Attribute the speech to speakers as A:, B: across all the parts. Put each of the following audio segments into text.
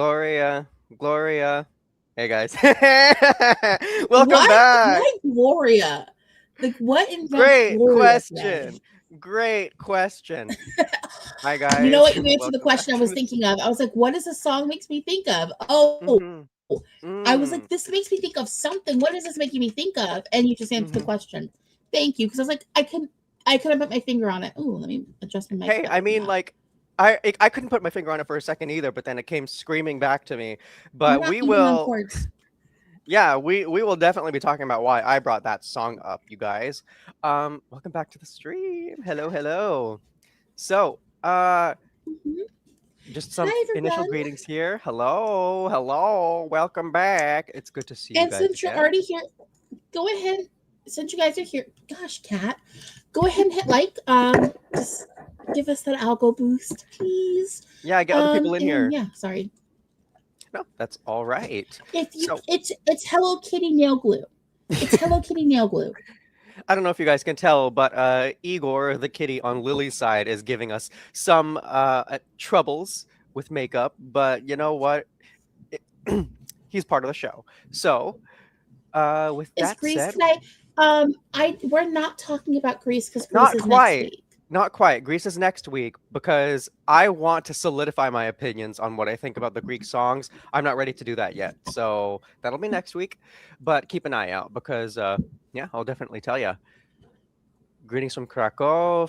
A: Gloria, Gloria. Hey guys. Welcome
B: What?
A: back.
B: Why Gloria? Like, what invents
A: Great
B: Gloria today?
A: question. Great question. Hi
B: You know
A: guys.
B: what? You answered the
A: Welcome back
B: question I
A: to
B: was
A: this.
B: thinking of. I was like, what does this song makes me think of? Oh,
A: Mhm.
B: I was like, this
A: Mm.
B: makes me think of something. What is this making me think of? And you just answered the
A: Mhm.
B: question. Thank you. Because I was like, I couldn't put my finger on it. Oh, let me adjust my mic
A: Hey,
B: better
A: I
B: than
A: mean
B: that.
A: like I couldn't put my finger on it for a second either, but then it came screaming back to me.
B: We're
A: But
B: not
A: we
B: even on
A: will
B: chords.
A: yeah, we will definitely be talking about why I brought that song up, you guys. Welcome back to the stream. Hello, hello. So,
B: Mhm.
A: just some
B: Hi,
A: initial
B: everyone.
A: greetings here. Hello, hello, welcome back. It's good to see you
B: And
A: guys
B: since you're
A: again.
B: already here, go ahead. Since you guys are here, gosh, cat, go ahead and hit like. Just give us that algo boost, please.
A: Yeah, get other people in
B: And
A: here.
B: yeah, sorry.
A: No, that's all right.
B: If you,
A: So,
B: it's Hello Kitty nail glue. It's Hello Kitty nail glue.
A: I don't know if you guys can tell, but Igor, the kitty on Lily's side, is giving us some troubles with makeup. But you know what? He's part of the show. So, with
B: Is
A: that
B: Greece
A: said,
B: today? I we're not talking about Greece because Greece
A: not
B: is next
A: quite.
B: week.
A: Not quite. Greece is next week because I want to solidify my opinions on what I think about the Greek songs. I'm not ready to do that yet. So that'll be next week. But keep an eye out because, yeah, I'll definitely tell you. Greetings from Krakow.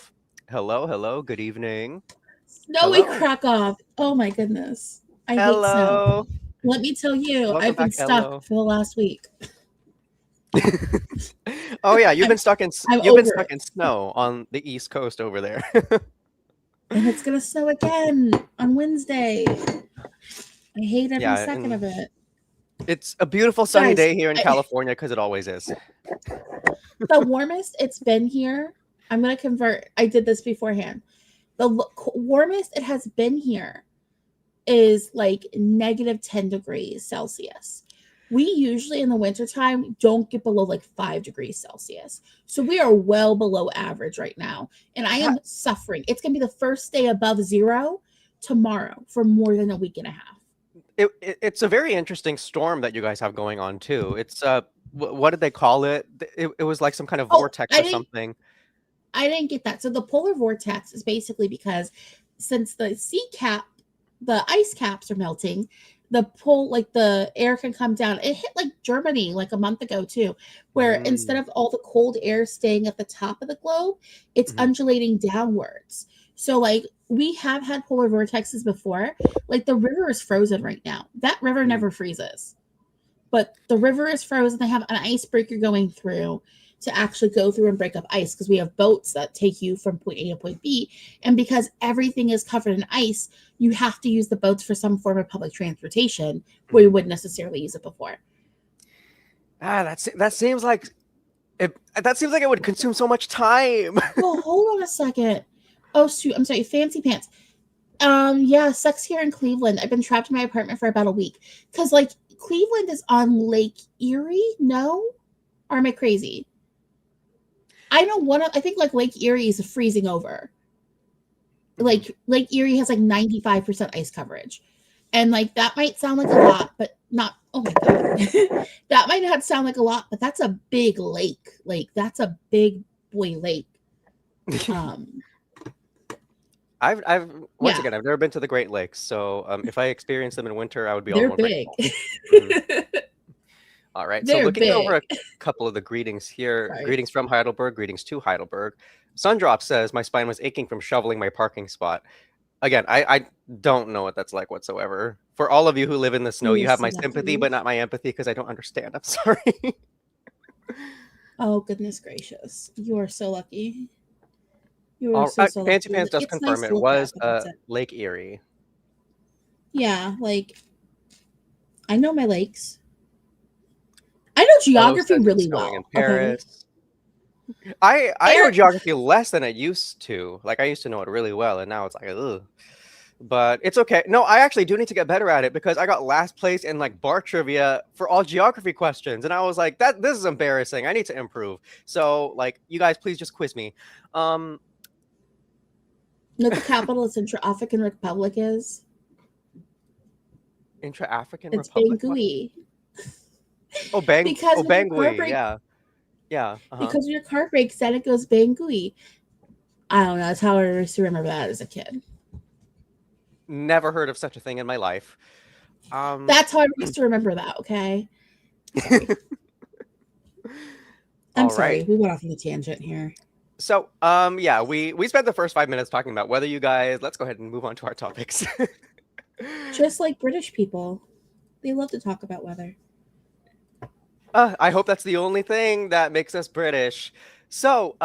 A: Hello, hello. Good evening.
B: Snowy
A: Hello.
B: Krakow. Oh my goodness. I hate snow.
A: Hello.
B: Let me tell you,
A: Welcome
B: I've been
A: back.
B: stuck
A: Hello.
B: for the last week.
A: Oh yeah,
B: I'm I'm
A: you've been
B: over
A: stuck
B: it.
A: in snow on the East Coast over there.
B: And it's gonna snow again on Wednesday. I hate every
A: Yeah,
B: second
A: and
B: of it.
A: it's a beautiful sunny
B: Guys,
A: day here in California because it always is.
B: the warmest it's been here, I'm gonna convert. I did this beforehand. Warmest it has been here is like negative 10 degrees Celsius. We usually in the wintertime don't get below like 5 degrees Celsius. So we are well below average right now. And I am suffering. It's going to be the first day above zero tomorrow for more than a week and a half.
A: It's a very interesting storm that you guys have going on too. It's what did they call it? It was like some kind of
B: Oh,
A: vortex or something.
B: I didn't get that. So the polar vortex is basically because since the sea cap, the ice caps are melting, the air can come down. It hit like Germany like a month ago too, where instead
A: Mm,
B: of all the cold air staying at the top of the globe, it's
A: mhm,
B: undulating downwards. So like we have had polar vortexes before. Like the river is frozen right now. That river
A: mm.
B: never freezes, but the river is frozen. They have an icebreaker going through to actually go through and break up ice because we have boats that take you from point A to point B. And because everything is covered in ice, you have to use the boats for some form of public transportation where you
A: Mhm.
B: wouldn't necessarily use it before.
A: That seems like that seems like it would consume so much time.
B: Well, hold on a second. Oh, shoot. I'm sorry. Fancy pants. Yeah, sucks here in Cleveland. I've been trapped in my apartment for about a week because, like, Cleveland is on Lake Erie. No, or am I crazy? I know I think like Lake Erie is freezing over.
A: Mhm.
B: Like Lake Erie has like 95% ice coverage. And like that might sound like a lot, but not oh my god. That might not sound like a lot, but that's a big lake. Like that's a big boy lake. Um
A: I've once
B: yeah,
A: again I've never been to the Great Lakes, so if I experience them in winter, I would be all
B: they're
A: more
B: big.
A: grateful. Mhm. All right. So
B: They're
A: looking over
B: big.
A: a couple of the greetings here.
B: Sorry.
A: Greetings from Heidelberg. Greetings to Heidelberg. Sundrop says my spine was aching from shoveling my parking spot. Again, I don't know what that's like whatsoever. For all of you who live in the snow,
B: You
A: you
B: are
A: have
B: so
A: my sympathy,
B: lucky.
A: but not my empathy because I don't understand. I'm sorry.
B: Oh goodness gracious. You are so lucky. You are
A: All
B: so
A: right,
B: so
A: Fancy
B: lucky.
A: Pants does
B: It's nice
A: confirm
B: to
A: it
B: look at,
A: was
B: but that's it.
A: Lake Erie.
B: Yeah, like I know my lakes. I know
A: Hello
B: geography
A: says it's
B: really
A: snowing in
B: well. Okay.
A: Paris. I know
B: Eric,
A: geography less than I used to. Like I used to know it really well, and now it's like ugh. But it's okay. No, I actually do need to get better at it because I got last place in like bar trivia for all geography questions, and I was like, "That this is embarrassing. I need to improve." So, like, you guys, please just quiz me. Um,
B: know what the capital of Central African Republic is?
A: Intra-African
B: It's
A: Republic? What?
B: Bangui.
A: Oh,
B: Because when your car
A: Bangui.
B: breaks,
A: Yeah. Yeah. Uh-huh.
B: because when your car breaks, then it goes Bangui. I don't know. That's how I used to remember that as a kid.
A: Never heard of such a thing in my life. Um,
B: That's how I used to remember that. Okay. Sorry. I'm
A: all
B: sorry.
A: right.
B: We went off on a tangent here.
A: So, yeah, we spent the first 5 minutes talking about weather, you guys. Let's go ahead and move on to our topics.
B: Just like British people, they love to talk about weather.
A: I hope that's the only thing that makes us British. So,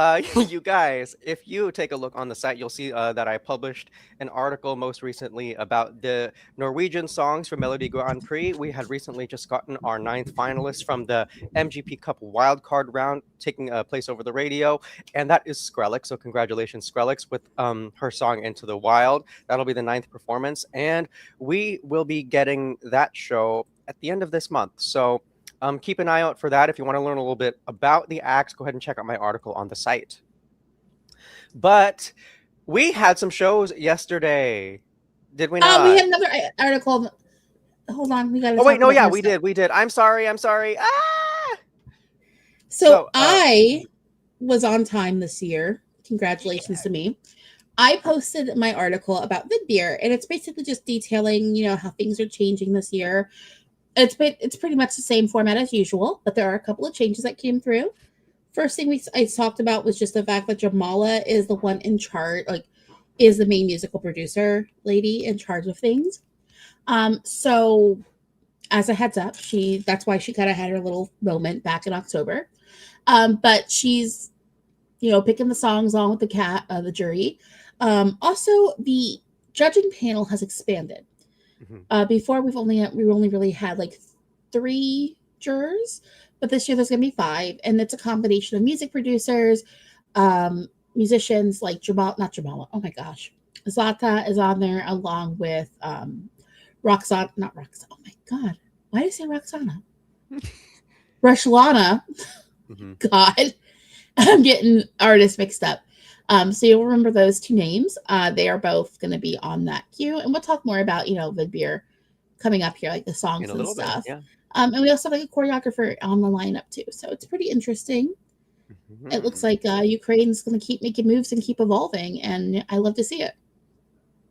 A: you guys, if you take a look on the site, you'll see that I published an article most recently about the Norwegian songs for Melodi Grand Prix. We had recently just gotten our 9th finalist from the MGP Cup wildcard round taking place over the radio, and that is Skrillex. So, congratulations, Skrillex, with her song Into the Wild. That'll be the 9th performance, and we will be getting that show at the end of this month. So, keep an eye out for that. If you want to learn a little bit about the acts, go ahead and check out my article on the site. But we had some shows yesterday, did we not?
B: We had another article. Hold on, we got to.
A: Oh
B: talk
A: wait, no,
B: about
A: yeah,
B: more
A: we
B: stuff.
A: did. I'm sorry. Ah!
B: So I was on time this year. Congratulations to me. I posted my article about Vidbir, and it's basically just detailing, how things are changing this year. It's pretty much the same format as usual, but there are a couple of changes that came through. First thing I talked about was just the fact that Jamala is the one in charge, is the main musical producer lady in charge of things. So as a heads up, that's why she kind of had her little moment back in October. But she's, picking the songs along with the jury. Also, the judging panel has expanded. Before we only really had 3 jurors, but this year there's gonna be 5, and it's a combination of music producers, musicians like not Jamala. Oh my gosh, Zlata is on there along with Roxana. Not Roxana. Oh my god, why did I say Roxana? Rushlana. God, I'm getting artists mixed up. So you'll remember those 2 names. They are both going to be on that queue, and we'll talk more about Vidbir coming up here, like the songs and stuff.
A: Yeah.
B: And we also have a choreographer on the lineup too, so it's pretty interesting. It looks like Ukraine's going to keep making moves and keep evolving, and I love to see it.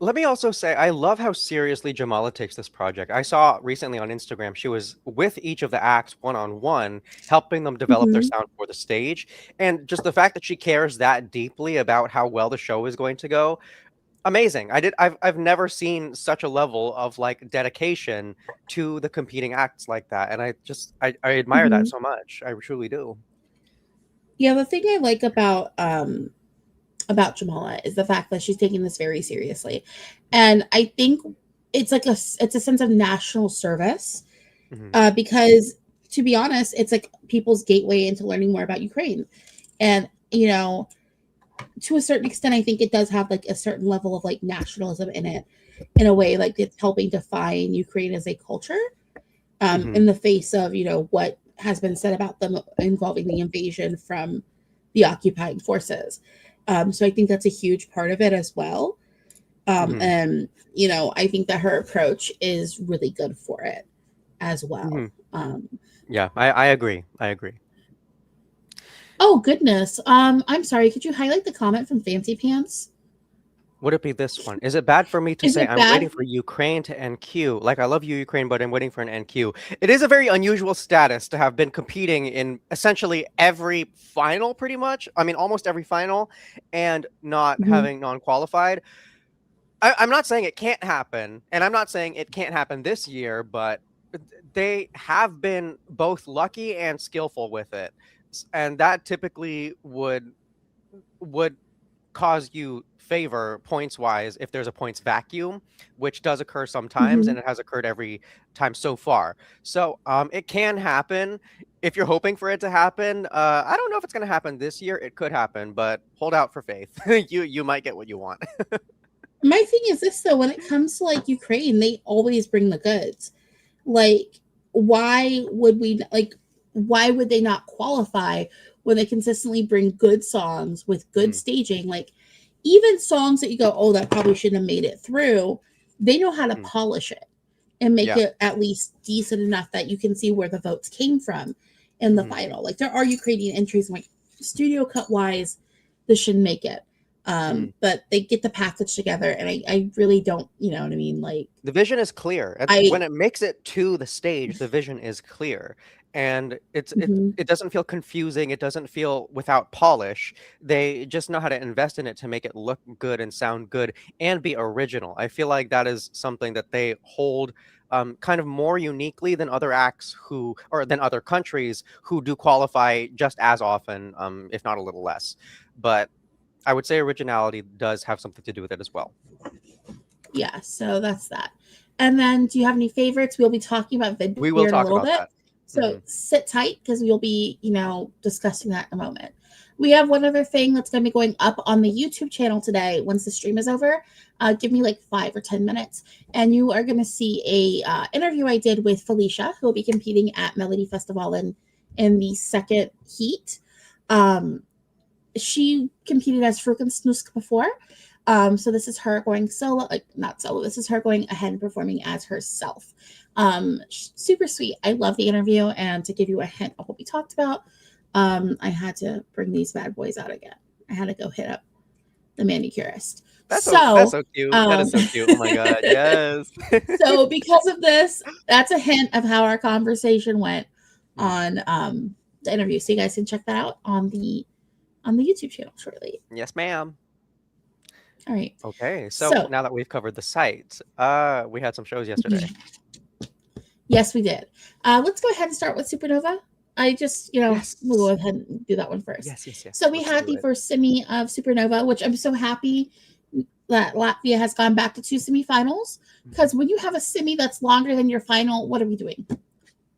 A: Let me also say, I love how seriously Jamala takes this project. I saw recently on Instagram, she was with each of the acts one-on-one, helping them develop their sound for the stage. And just the fact that she cares that deeply about how well the show is going to go, amazing. I've never seen such a level of dedication to the competing acts like that. And I admire that so much. I truly do.
B: Yeah, the thing I like about Jamala is the fact that she's taking this very seriously, and I think it's it's a sense of national service, because to be honest, it's like people's gateway into learning more about Ukraine, and to a certain extent, I think it does have a certain level of nationalism in it, in a way, it's helping define Ukraine as a culture, in the face of what has been said about them involving the invasion from the occupying forces. So I think that's a huge part of it as well. And, I think that her approach is really good for it as well.
A: Yeah, I agree.
B: Oh, goodness. I'm sorry. Could you highlight the comment from Fancy Pants?
A: Would it be this one? Is it bad for me to say I'm waiting for Ukraine to NQ? I love you, Ukraine, but I'm waiting for an NQ. It is a very unusual status to have been competing in essentially every final, pretty much. I mean, almost every final, and not having non-qualified. I'm not saying it can't happen, and I'm not saying it can't happen this year, but they have been both lucky and skillful with it. And that typically would cause you favor points wise if there's a points vacuum, which does occur sometimes, and it has occurred every time so far. So it can happen if you're hoping for it to happen. I don't know if it's going to happen this year. It could happen, but hold out for faith. You might get what you want.
B: My thing is this, though, when it comes to Ukraine, they always bring the goods. Why would they not qualify when they consistently bring good songs with good staging? Even songs that you go, oh, that probably shouldn't have made it through, they know how to polish it. and make
A: Yeah.
B: it at least decent enough that you can see where the votes came from in the
A: Mhm.
B: final. Like there are Ukrainian entries, like studio cut wise, this shouldn't make it.
A: Mhm.
B: But they get the package together, and I really don't, you know what I mean? Like
A: The vision is clear.
B: I
A: When it makes it to the stage, the vision is clear, and
B: mhm,
A: it doesn't feel confusing. It doesn't feel without polish. They just know how to invest in it to make it look good and sound good and be original. I feel like that is something that they hold kind of more uniquely than other acts who, or than other countries who do qualify just as often, if not a little less. But I would say originality does have something to do with it as well.
B: yeah, so that's that. And then do you have any favorites? We'll be talking about
A: We will
B: Vidbir in a
A: talk
B: little
A: about
B: bit.
A: that.
B: So
A: Mhm.
B: sit tight because we'll be, discussing that in a moment. We have one other thing that's going to be going up on the YouTube channel today once the stream is over. Give me like 5 or 10 minutes, and you are going to see a interview I did with Felicia, who will be competing at Melodifestivalen in the second heat. She competed as Fruken Snusk before. So this is her going solo, like not solo. This is her going ahead and performing as herself. Super sweet. I love the interview. And to give you a hint of what we talked about, I had to bring these bad boys out again. I had to go hit up the manicurist.
A: That's
B: So,
A: so cute. That
B: um,
A: is so cute. Oh my god, yes.
B: so because of this, that's a hint of how our conversation went
A: Mhm.
B: on the interview. So you guys can check that out on the YouTube channel shortly.
A: Yes, ma'am.
B: All right.
A: Okay, so
B: So,
A: now that we've covered the site, we had some shows yesterday.
B: yes, we did. Let's go ahead and start with Supernova. I just,
A: Yes.
B: we'll go ahead and do that one first.
A: Yes, yes,
B: So
A: yes.
B: we
A: Let's
B: had
A: do
B: the
A: it.
B: first semi of Supernova, which I'm so happy that Latvia has gone back to 2 semifinals. Because when you have a semi that's longer than your final, what are we doing?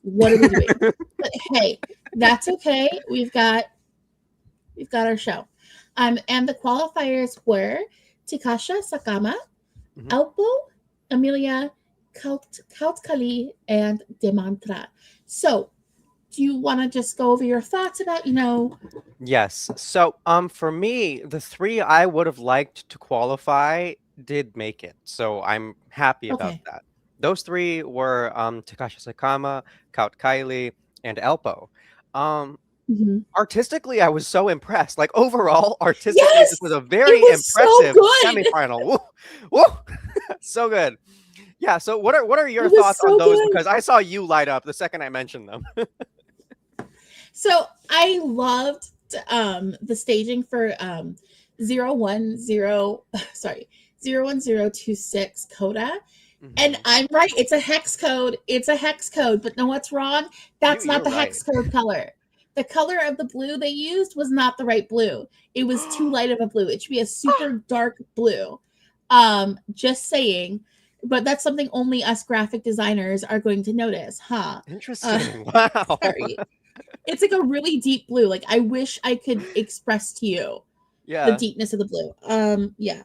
B: What are we doing? But hey, that's okay. We've got our show. And the qualifiers were Tikasha Sakama,
A: Mhm.
B: Alpo, Amelia, Kautkali, and Demantra. So, do you want to just go over your thoughts about,
A: Yes. So, for me, the three I would have liked to qualify did make it. So I'm happy about
B: okay.
A: that. Those three were Takashi Sakama, Kaut Kylie, and Elpo. Um,
B: Mhm.
A: Artistically, I was so impressed. Like overall, artistically, this was
B: Yes,
A: a
B: it
A: very
B: was so
A: impressive
B: good.
A: semifinal. Woo, woo, so good. Yeah. So what are your
B: It was
A: thoughts on
B: so
A: those?
B: good.
A: Because I saw you light up the second I mentioned them.
B: So I loved the staging for 010 sorry 01026 Coda. And
A: Mhm.
B: I'm right, it's a hex code. It's a hex code, but know what's wrong? That's not
A: You're
B: the
A: right.
B: hex code color. The color of the blue they used was not the right blue. It was too light of a blue. It should be a super dark blue. Just saying. But that's something only us graphic designers are going to notice, huh? Uh,
A: Interesting. Wow.
B: sorry. It's like a really deep blue. Like I wish I could express to you the
A: Yeah.
B: deepness of the blue. Yeah.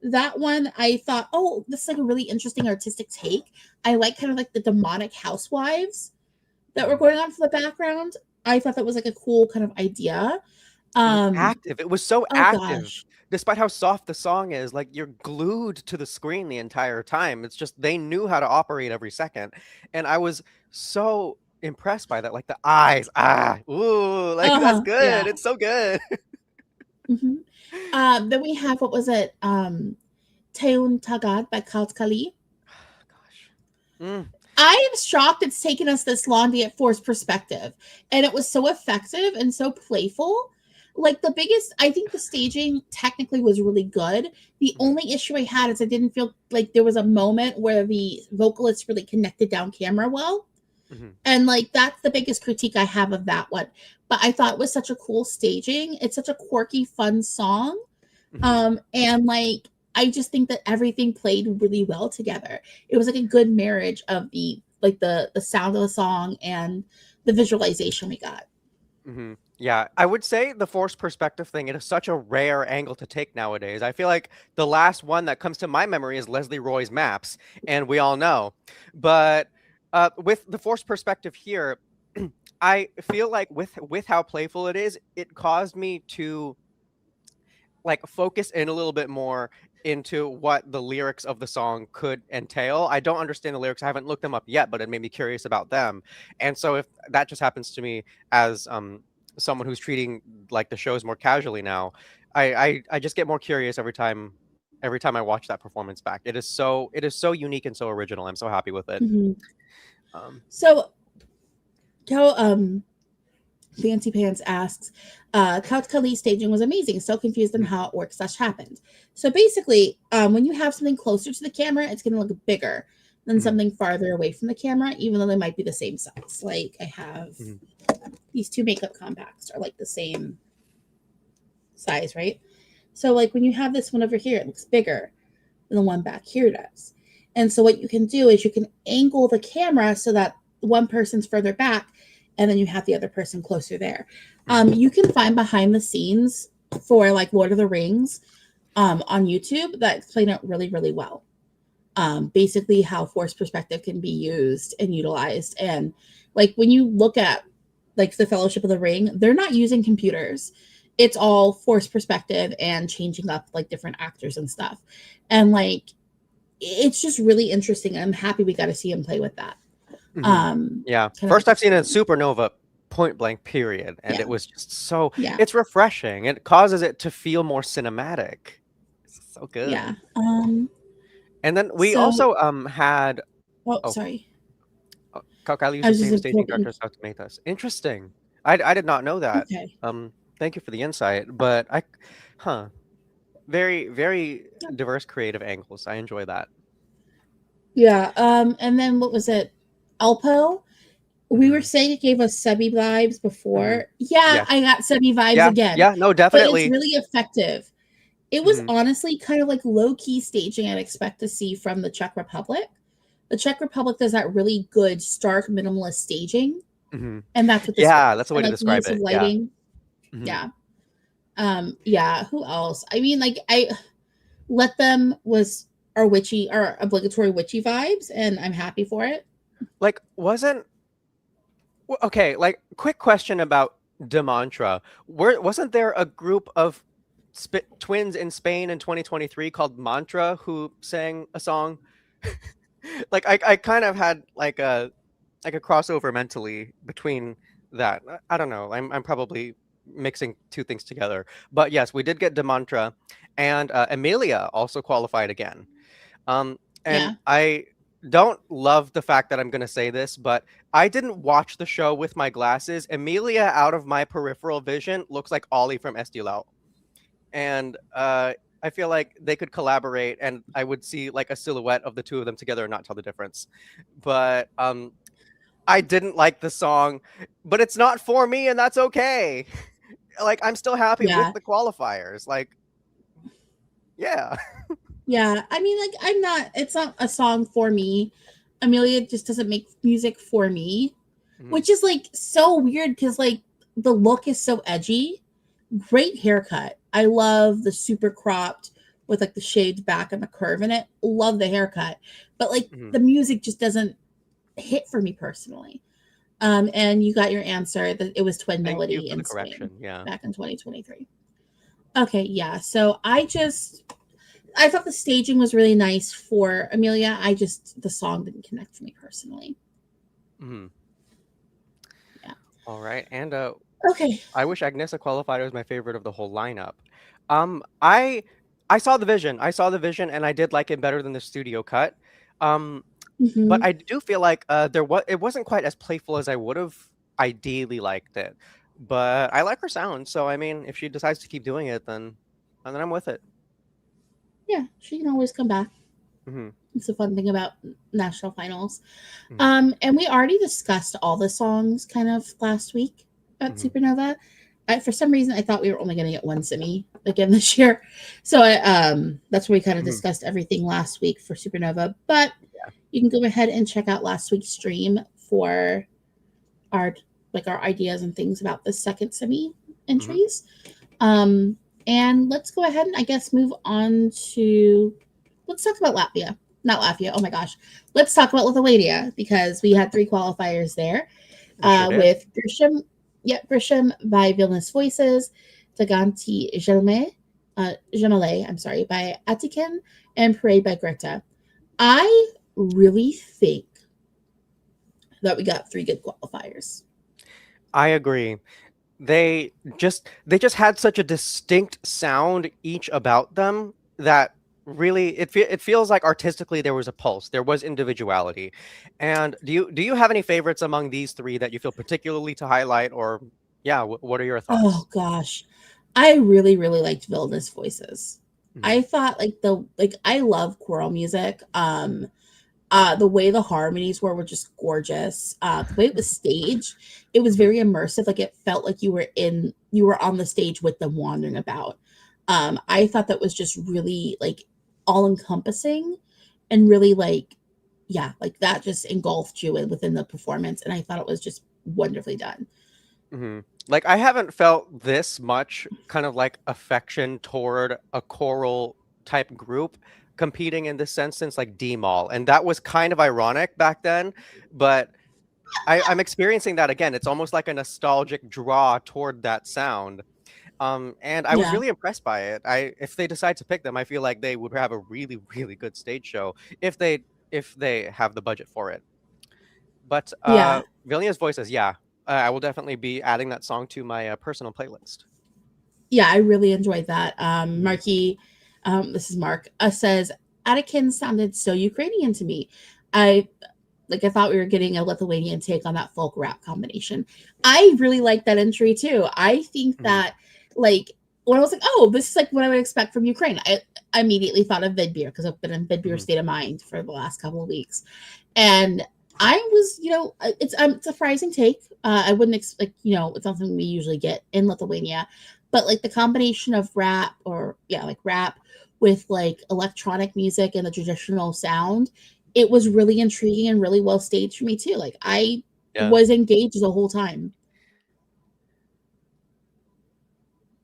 B: That one I thought, oh, this is like a really interesting artistic take. I like kind of like the demonic housewives that were
A: Mhm.
B: going on for the background. I thought that was like a cool kind of idea.
A: It was
B: Um,
A: active. It was so
B: oh
A: active.
B: gosh.
A: Despite how soft the song is, like you're glued to the screen the entire time. It's just they knew how to operate every second. And I was so impressed by that. Like the eyes. Ooh, like that's
B: Uh-huh.
A: good.
B: Yeah.
A: It's so good.
B: hmm then we have what was it? Teun Tagad by Kaut Kali.
A: Gosh. Mm.
B: I am shocked it's taken us this long to get forced perspective. And it was so effective and so playful. Like the biggest, I think the staging technically was really good. The
A: Mhm.
B: only issue I had is I didn't feel like there was a moment where the vocalists really connected down camera well.
A: Mhm.
B: And like that's the biggest critique I have of that one. But I thought it was such a cool staging. It's such a quirky, fun song.
A: Mhm.
B: And like I just think that everything played really well together. It was like a good marriage of the sound of the song and the visualization we got.
A: Mhm. Yeah, I would say the forced perspective thing, it is such a rare angle to take nowadays. I feel like the last one that comes to my memory is Leslie Roy's Maps, and we all know. But with the forced perspective here, I feel like with how playful it is, it caused me to like focus in a little bit more. into what the lyrics of the song could entail. I don't understand the lyrics. I haven't looked them up yet, but it made me curious about them. And so if that just happens to me as someone who's treating like the shows more casually now, I just get more curious every time I watch that performance back. It is so unique and so original. I'm so happy with it.
B: Mhm.
A: Um,
B: So, how Fancy Pants asks, Couch Kelly's staging was amazing. So confused on how it works / happened. So basically, when you have something closer to the camera, it's going to look bigger than something farther away from the camera, even though they might be the same size. Like I have these two makeup compacts are like the same size, right? So like when you have this one over here, it looks bigger than the one back here does. And so what you can do is you can angle the camera so that one person's further back and then you have the other person closer there. You can find behind the scenes for like Lord of the Rings on YouTube that explain it really, really well. Basically how forced perspective can be used and utilized. And like when you look at like the Fellowship of the Ring, they're not using computers. It's all forced perspective and changing up like different actors and stuff. And like it's just really interesting. I'm happy we got to see him play with that.
A: Yeah. First I've seen it in Supernova point blank period. And
B: Yeah.
A: it was just so
B: Yeah.
A: it's refreshing. It causes it to feel more cinematic. It's so good.
B: Yeah.
A: And then we also had
B: sorry.
A: Kakali used the same staging director as Tomatoes. Interesting. I did not know that.
B: Okay.
A: Thank you for the insight. But very, very diverse creative angles. I enjoy that.
B: Yeah. And then what was it? Alpo. We were saying it gave us Sebi vibes before. Yeah, I got Sebi vibes again.
A: Yeah, no, definitely.
B: But it's really effective. It was honestly kind of like low-key staging I'd expect to see from the Czech Republic. The Czech Republic does that really good, stark, minimalist staging. And that's what this was.
A: That's the way to describe it.
B: Lighting. Yeah. Yeah, who else? I mean, like I Let Them was our obligatory witchy vibes, and I'm happy for it.
A: Like, okay, like quick question about De Mantra. Wasn't there a group of twins in Spain in 2023 called Mantra who sang a song? Like I kind of had like a crossover mentally between that. I don't know. I'm probably mixing two things together. But yes, we did get De Mantra, and Emilia also qualified again. And I don't love the fact that I'm going to say this, but I didn't watch the show with my glasses. Emilia, out of my peripheral vision, looks like Ollie from Estilao. And I feel like they could collaborate, and I would see like a silhouette of the two of them together and not tell the difference. But I didn't like the song, but it's not for me, and that's okay. Like, I'm still happy with the qualifiers. Like, yeah.
B: Yeah, I mean, like, it's not a song for me. Emilia just doesn't make music for me, which is like so weird because like the look is so edgy. Great haircut. I love the super cropped with like the shaved back and the curve in it. Love the haircut, but like the music just doesn't hit for me personally. And you got your answer that it was Twin Melody in Spain back in 2023. Okay, yeah. So I thought the staging was really nice for Emilia. The song didn't connect for me personally.
A: Yeah. All right. And
B: okay.
A: I wish Agnesa qualified as my favorite of the whole lineup. I saw the vision. And I did like it better than the studio cut. But I do feel like it wasn't quite as playful as I would have ideally liked it. But I like her sound. So I mean, if she decides to keep doing it, then I'm with it.
B: Yeah, she can always come back. It's a fun thing about national finals. And we already discussed all the songs kind of last week at Supernova. For some reason, I thought we were only going to get one semi again this year. So that's where we kind of discussed everything last week for Supernova. But you can go ahead and check out last week's stream for our ideas and things about the second semi entries. And let's go ahead and I guess move on to, let's talk about Latvia. Not Latvia. Oh my gosh. Let's talk about Lithuania because we had 3 qualifiers there with Grisham by Vilnius Voices, Taganti Jelme Jamale, I'm sorry, by Atiken, and Parade by Greta. I really think that we got 3 good qualifiers.
A: I agree. They just had such a distinct sound each about them that really it feels like artistically there was a pulse, there was individuality. And do you have any favorites among these three that you feel particularly to highlight, or yeah, what are your
B: Oh
A: thoughts?
B: gosh. I really, really liked Vilna's voices.
A: Mhm.
B: I thought like I love choral music. The way the harmonies were just gorgeous. The way it was staged, it was
A: Mhm.
B: very immersive. Like it felt like you were on the stage with them wandering about. I thought that was just really like all encompassing and really like yeah, like that just engulfed you within the performance, and I thought it was just wonderfully done.
A: Like, I haven't felt this much kind of like affection toward a choral type group competing in this sense since like D-Mall, and that was kind of ironic back then, but I'm experiencing that again. It's almost like a nostalgic draw toward that sound. And I was
B: Yeah,
A: really impressed by it. If they decide to pick them, I feel like they would have a really, really good stage show if they have the budget for it. But
B: yeah,
A: Vilnia's voices, yeah, I will definitely be adding that song to my personal playlist.
B: yeah. I really enjoyed that.
A: Mhm.
B: Marky, this is Mark. Says Anakin sounded so Ukrainian to me. I I thought we were getting a Lithuanian take on that folk rap combination. I really like that entry too. I think
A: Mhm.
B: that like when I was like, oh, this is like what I would expect from Ukraine. I immediately thought of Vidbir because I've been in Vidbir
A: Mhm.
B: state of mind for the last couple of weeks, and I was, it's a surprising take. I wouldn't expect, it's not something we usually get in Lithuania, but like the combination of rap or yeah, like rap with like electronic music and the traditional sound, it was
A: Mhm.
B: really intriguing and really well staged for me too. Like I
A: Yeah.
B: was engaged the whole time.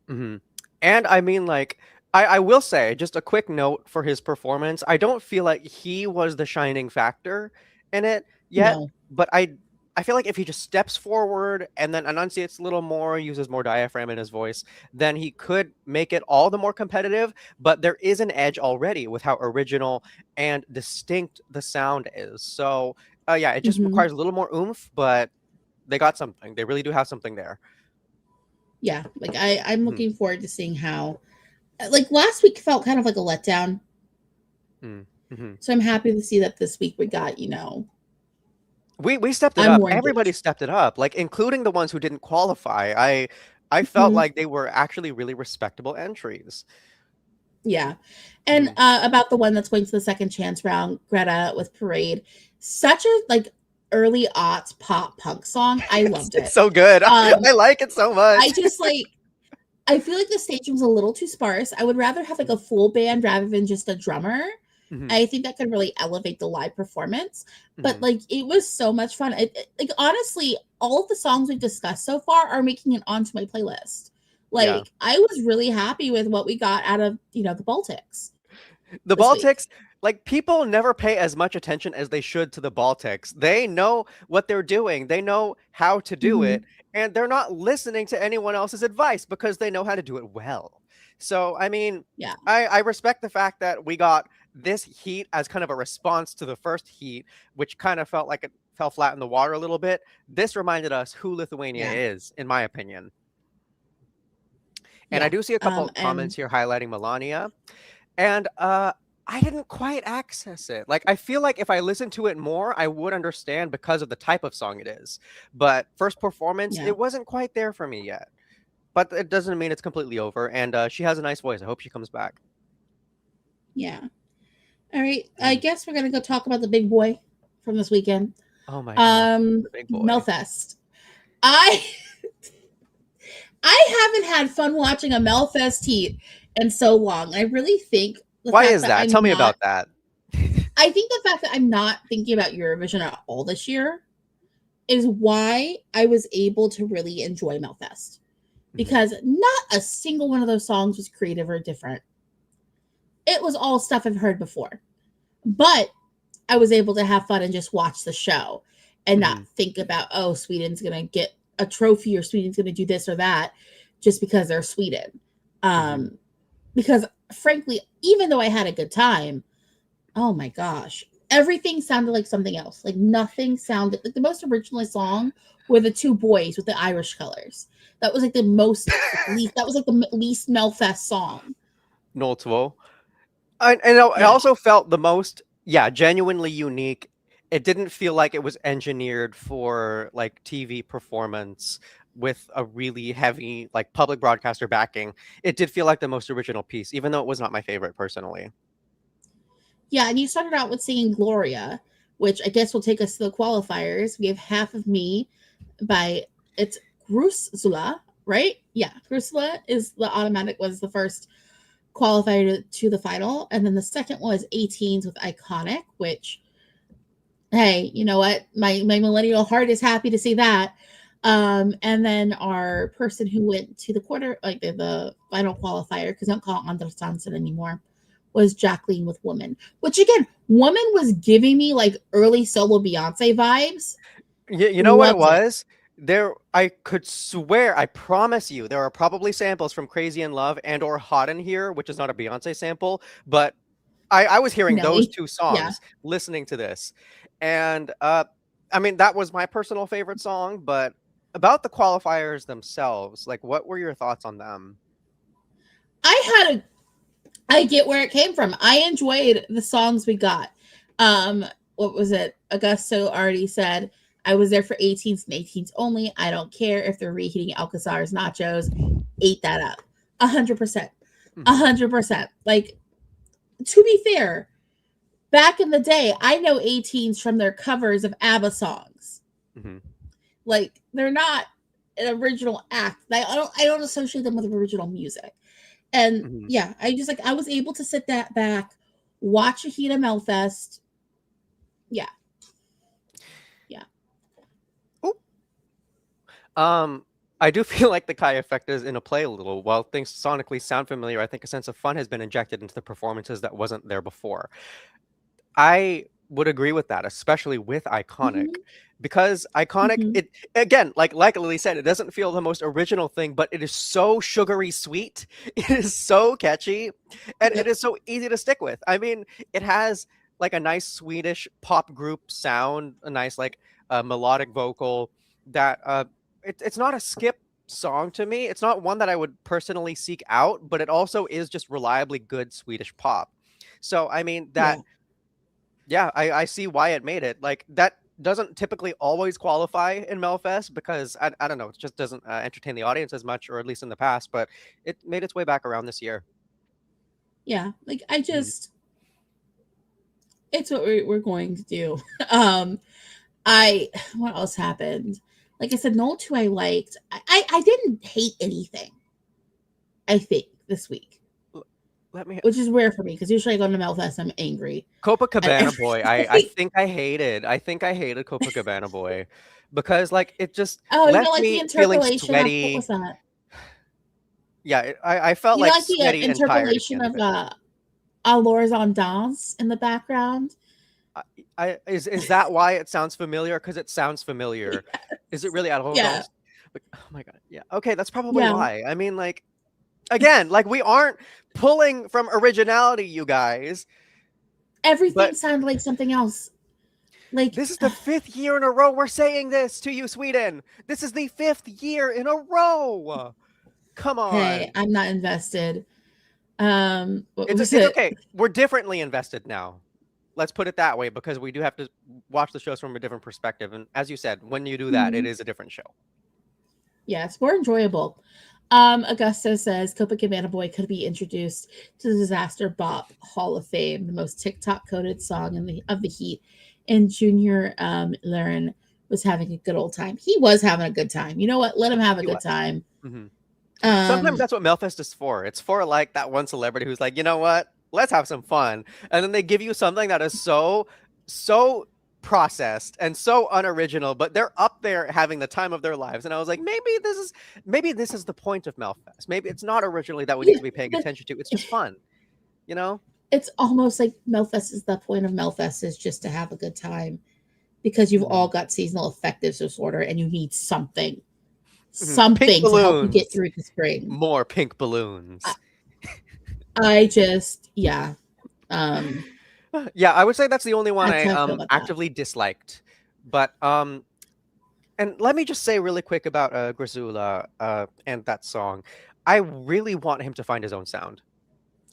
A: Mhm. And I mean, like, I will say, just a quick note for his performance, I don't feel like he was the shining factor in it yet,
B: No.
A: but I feel like if he just steps forward and then enunciates a little more, uses more diaphragm in his voice, then he could make it all the more competitive, but there is an edge already with how original and distinct the sound is. So, yeah, it just
B: Hmm.
A: requires a little more oomph, but they got something. They really do have something there.
B: Yeah. Like I'm
A: Mhm.
B: looking forward to seeing how like last week felt kind of like a letdown.
A: Mm. Mhm.
B: So I'm happy to see that this week we got,
A: We stepped it
B: I'm
A: up.
B: more
A: Everybody
B: engaged.
A: stepped it up, like, including the ones who didn't qualify. I felt
B: Mhm.
A: like they were actually really respectable entries.
B: Yeah. And
A: Mhm.
B: about the one that's going to the second chance round, Greta with Parade, such a like early aughts pop punk song. I
A: It's
B: loved
A: it's
B: it.
A: so good.
B: Um,
A: I like it so much.
B: I just like I feel like the stage was a little too sparse. I would rather have like a full band rather than just a drummer.
A: Mhm,
B: I think that could really elevate the live performance. But
A: mhm.
B: like it was so much fun. Like honestly, all of the songs we've discussed so far are making it onto my playlist.
A: Yeah.
B: Like I was really happy with what we got out of the Baltics
A: The
B: this week.
A: Baltics, like, people never pay as much attention as they should to the Baltics. They know what they're doing, they know how to do
B: Hmm.
A: it, and they're not listening to anyone else's advice because they know how to do it well. So, I mean,
B: Yeah.
A: I respect the fact that we got this heat as kind of a response to the first heat, which kind of felt like it fell flat in the water a little bit. This reminded us who Lithuania
B: Yeah.
A: is, in my opinion. And I
B: Yeah.
A: do see a couple
B: And
A: comments here highlighting Melania. And, I didn't quite access it. Like, I feel like if I listened to it more, I would understand because of the type of song it is. But first performance,
B: yeah.
A: it wasn't quite there for me yet. But it doesn't mean it's completely over, and, she has a nice voice. I hope she comes back.
B: Yeah. All right. I
A: Mhm.
B: guess we're gonna go talk about the big boy from this weekend.
A: Oh my gosh, the big boy.
B: Melfest. I I haven't had fun watching a Melfest heat in so long. I really think the
A: Why
B: fact
A: is
B: that
A: that? Tell
B: I'm
A: me
B: not
A: about that.
B: I think the fact that I'm not thinking about Eurovision at all this year is why I was able to really enjoy Melfest.
A: Mhm,
B: Because not a single one of those songs was creative or different. It was all stuff I've heard before. But I was able to have fun and just watch the show and not
A: mhm,
B: think about, oh, Sweden's going to get a trophy or Sweden's going to do this or that just because they're Sweden.
A: mhm.
B: Um, because frankly, even though I had a good time, oh my gosh, everything sounded like something else. Like nothing sounded like the most original song were the two boys with the Irish colors. That was like the most least. That was like the least Melfest song.
A: Notable. And it
B: Yeah,
A: also felt the most, yeah, genuinely unique. It didn't feel like it was engineered for like TV performance with a really heavy like public broadcaster backing. It did feel like the most original piece, even though it was not my favorite personally.
B: yeah. And you started out with singing Gloria, which I guess will take us to the qualifiers. We have Half of Me by it's Grusula, right? Yeah, Grusula is the automatic was the first qualifier to the final, and then the second was 18s with Iconic, which hey, you know what? My millennial heart is happy to see that. And then our person who went to the quarter, like the final qualifier, because I don't call it Andres Sanson anymore, was Jacqueline with Woman. Which again, Woman was giving me like early solo Beyonce vibes.
A: You know what it
B: Loved it.
A: was? There, I could swear, I promise you, there are probably samples from Crazy in Love and or Hot in Here, which is not a Beyonce sample, but I was hearing those
B: Nelly.
A: two
B: Yeah.
A: songs listening to this. And I mean that was my personal favorite song, but about the qualifiers themselves, like what were your thoughts on them?
B: I get where it came from. I enjoyed the songs we got. Um, what was it? Augusto already said, I was there for 18s and 18s only. I don't care if they're reheating Alcazar's nachos. Ate that up. 100%.
A: Mhm.
B: 100%. Like, to be fair, back in the day, I know 18s from their covers of ABBA songs.
A: Mhm.
B: Like, they're not an original act. I don't associate them with original music. And
A: Mhm.
B: yeah, I just like I was able to sit that back, watch Ahita Melfest. Yeah, yeah.
A: Ooh. Um, I do feel like the Kai effect is in a play a little. While things sonically sound familiar, I think a sense of fun has been injected into the performances that wasn't there before. I would agree with that, especially with Iconic,
B: Mm-hmm,
A: because Iconic,
B: mm-hmm.
A: it again, like Lily said, it doesn't feel the most original thing, but it is so sugary sweet. It is so catchy, and it
B: Yep.
A: is so easy to stick with. I mean, it has like a nice Swedish pop group sound, a nice like melodic vocal that it's not a skip song to me. It's not one that I would personally seek out, but it also is just reliably good Swedish pop. So I mean that
B: Yeah.
A: yeah, I see why it made it. Like that doesn't typically always qualify in Melfest because I don't know, it just doesn't entertain the audience as much, or at least in the past. But it made its way back around this year.
B: Yeah. Like I
A: Mhm.
B: just it's what we're going to do. um I what else happened? Like I said, no two I liked. I didn't hate anything, I think, this week.
A: L- Let me
B: Which is rare for me because usually I go to Melfest, I'm angry at
A: Copacabana Boy. I
B: everything.
A: think I hated. I think I hated Copacabana Boy because like it just
B: Oh, you don't
A: left
B: like the
A: me feeling
B: interpolation of what was
A: sweaty.
B: that?
A: Yeah, I felt
B: You know,
A: like
B: like the
A: sweaty and tired at the
B: interpolation
A: end of
B: of
A: it.
B: Alors en danse in the background.
A: I, is that why it sounds familiar? Because it sounds familiar. Is it really Adolfo
B: Yeah,
A: Dance? Like, oh my god, yeah. Okay, that's probably
B: yeah.
A: why. I mean, like, again, like we aren't pulling from originality, you guys.
B: Everything
A: But
B: sounded like something else. Like,
A: this is the fifth year in a row we're saying this to you, Sweden. This is the fifth year in a row. Come
B: hey,
A: on.
B: I'm not invested. What
A: It's
B: was
A: it's
B: it?
A: okay. We're differently invested now. Let's put it that way because we do have to watch the shows from a different perspective. And as you said, when you do that, it
B: Mhm.
A: is a different show.
B: Yeah, it's more enjoyable. Augusto says Copacabana Boy could be introduced to the Disaster Bop Hall of Fame, the most TikTok coded song in the heat. And Junior Laren was having a good old time. He was having a good time. You know what? Let him have a
A: He
B: good
A: was.
B: time.
A: Mhm. Sometimes
B: Um,
A: that's what Melfest is for. It's for like that one celebrity who's like, you know what? Let's have some fun. And then they give you something that is so processed and so unoriginal, but they're up there having the time of their lives. And I was like, maybe this is the point of Melfest. Maybe it's not originally that we need
B: yeah,
A: to be paying attention to. It's just fun, you know?
B: it's almost like Melfest is the point of Melfest is just to have a good time because you've all
A: Mhm.
B: got seasonal affective disorder and you need
A: Mhm. Pink
B: something to help you get
A: balloons.
B: through the spring.
A: More pink
B: I,
A: balloons.
B: I just, yeah.
A: Yeah, I would say that's the only one
B: That's
A: I
B: how I feel about that.
A: actively disliked. But and let me just say really quick about Grisula and that song. I really want him to find his own sound.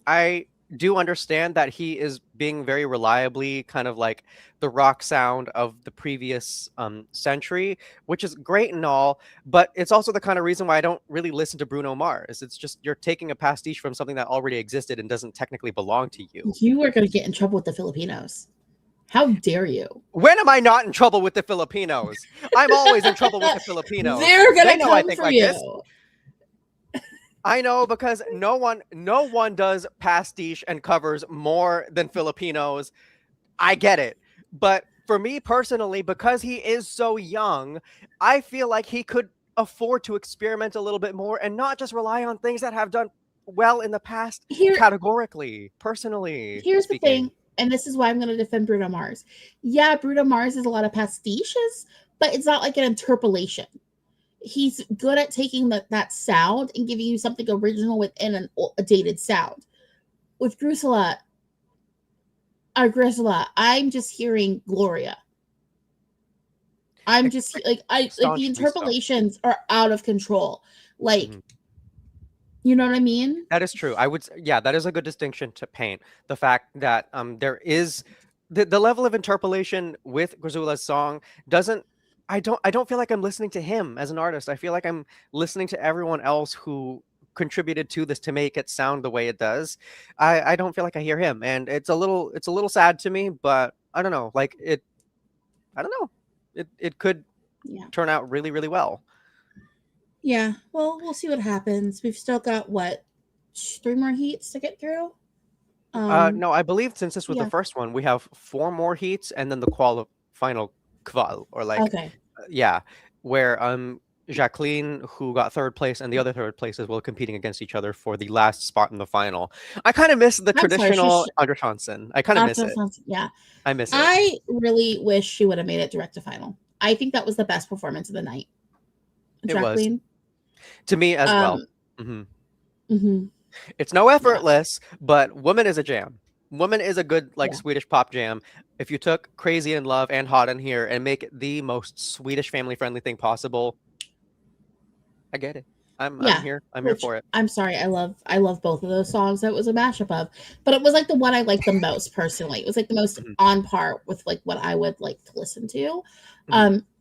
A: I do understand that he is being very reliably kind of like the rock sound of the previous century, which is great and all, but it's also the kind of reason why I don't really listen to Bruno Mars. It's just you're taking a pastiche from something that already existed and doesn't technically belong to you.
B: You are going to get in trouble with the Filipinos. How dare you?
A: When am I not in trouble with the Filipinos? I'm always in trouble with the Filipinos.
B: They're going
A: They
B: to
A: know I
B: come
A: think
B: for
A: like
B: you.
A: this. I know, because no one does pastiche and covers more than Filipinos. I get it. But for me personally, because he is so young, I feel like he could afford to experiment a little bit more and not just rely on things that have done well in the past categorically, personally
B: Here's the
A: speaking.
B: thing, and this is why I'm going to defend Bruno Mars. Yeah, Bruno Mars is a lot of pastiches, but it's not like an interpolation. He's good at taking that sound and giving you something original within a dated sound. With Grisula, I'm just hearing Gloria. I'm just like the interpolations are out of control. Like, you know what I mean?
A: That is true. Yeah, that is a good distinction to paint. The fact that there is the level of interpolation with Grisula's song doesn't. I don't feel like I'm listening to him as an artist. I feel like I'm listening to everyone else who contributed to this to make it sound the way it does. I don't feel like I hear him, and it's a little sad to me. But I don't know. Like it, I don't know. It could turn out really, really well.
B: Yeah. Well, we'll see what happens. We've still got 3 more heats to get through.
A: No, I believe since this was the first one, we have 4 more heats and then the final qual, or like, where Jacqueline, who got 3rd place, and the other 3rd places will competing against each other for the last spot in the final. I kind of miss the traditional Andre Johnson. I kind of miss it.
B: Yeah,
A: I miss it.
B: I really wish she would have made it direct to final. I think that was the best performance of the night. Jacqueline.
A: It was to me as well. It's no effortless, but Woman is a jam. Woman is a good Swedish pop jam. If you took Crazy in Love and Hot in Here and make it the most Swedish family friendly thing possible, I get it. I'm here. I'm here for it.
B: I'm sorry. I love both of those songs that it was a mashup of, but it was like the one I liked the most personally. It was like the most on par with like what I would like to listen to.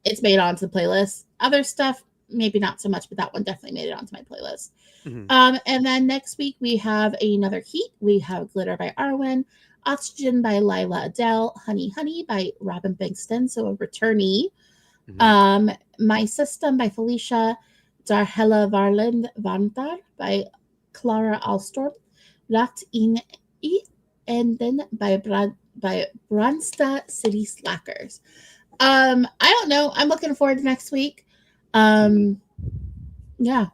B: It's made onto the playlist. Other stuff, maybe not so much, but that one definitely made it onto my playlist. And then next week we have another heat. We have Glitter by Arwen, Oxygen by Lila Adele, Honey Honey by Robin Bankston, so a returnee. My System by Felicia, Darhella Varland Vantar by Clara Alstorm, Rat in I, and then by Brandsta City Slackers. I don't know. I'm looking forward to next week. Yeah.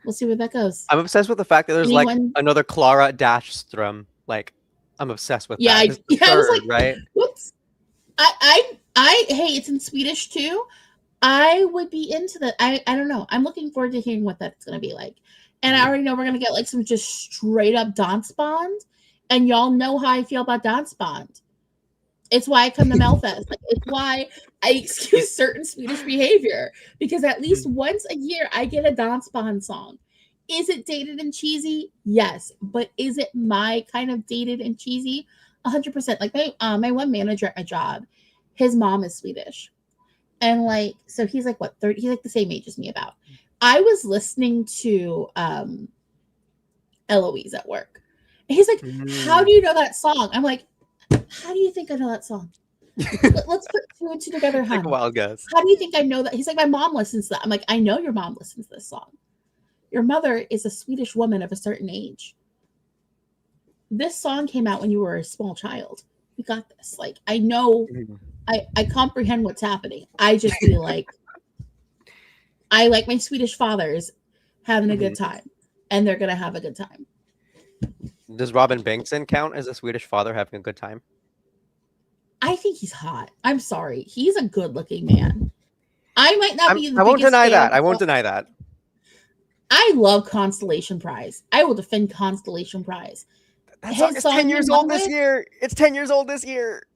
B: We'll see where that goes.
A: I'm obsessed with the fact that there's like another Clara Dashstrom. Like, I'm obsessed with that.
B: I was like,
A: right?
B: Whoops. Hey, it's in Swedish too. I would be into that. I don't know. I'm looking forward to hearing what that's going to be like. And I already know we're going to get like some just straight up dance bond. And y'all know how I feel about dance bond. It's why I come to Melfest. Like, it's why I excuse certain Swedish behavior, because at least once a year I get a dance band song. Is it dated and cheesy? Yes, but is it my kind of dated and cheesy? 100%. Like my one manager at my job, his mom is Swedish, and like so he's like 30? He's like the same age as me about. I was listening to Eloise at work, and he's like, "How do you know that song?" I'm like, how do you think I know that song? Let's put 2 and 2 together, huh?
A: Take a wild guess.
B: How do you think I know that? He's like, my mom listens to that. I'm like, I know your mom listens to this song. Your mother is a Swedish woman of a certain age. This song came out when you were a small child. We got this. Like, I know, I comprehend what's happening. I just feel like I like my Swedish fathers having a good time, and they're going to have a good time.
A: Does Robin Bengtsson count as a Swedish father having a good time?
B: I think he's hot. I'm sorry. He's a good-looking man. I might not be the
A: I won't deny that.
B: I won't
A: deny that.
B: I love Constellation Prize. I will defend Constellation Prize.
A: That song is 10 years old this year. It's 10 years old this year.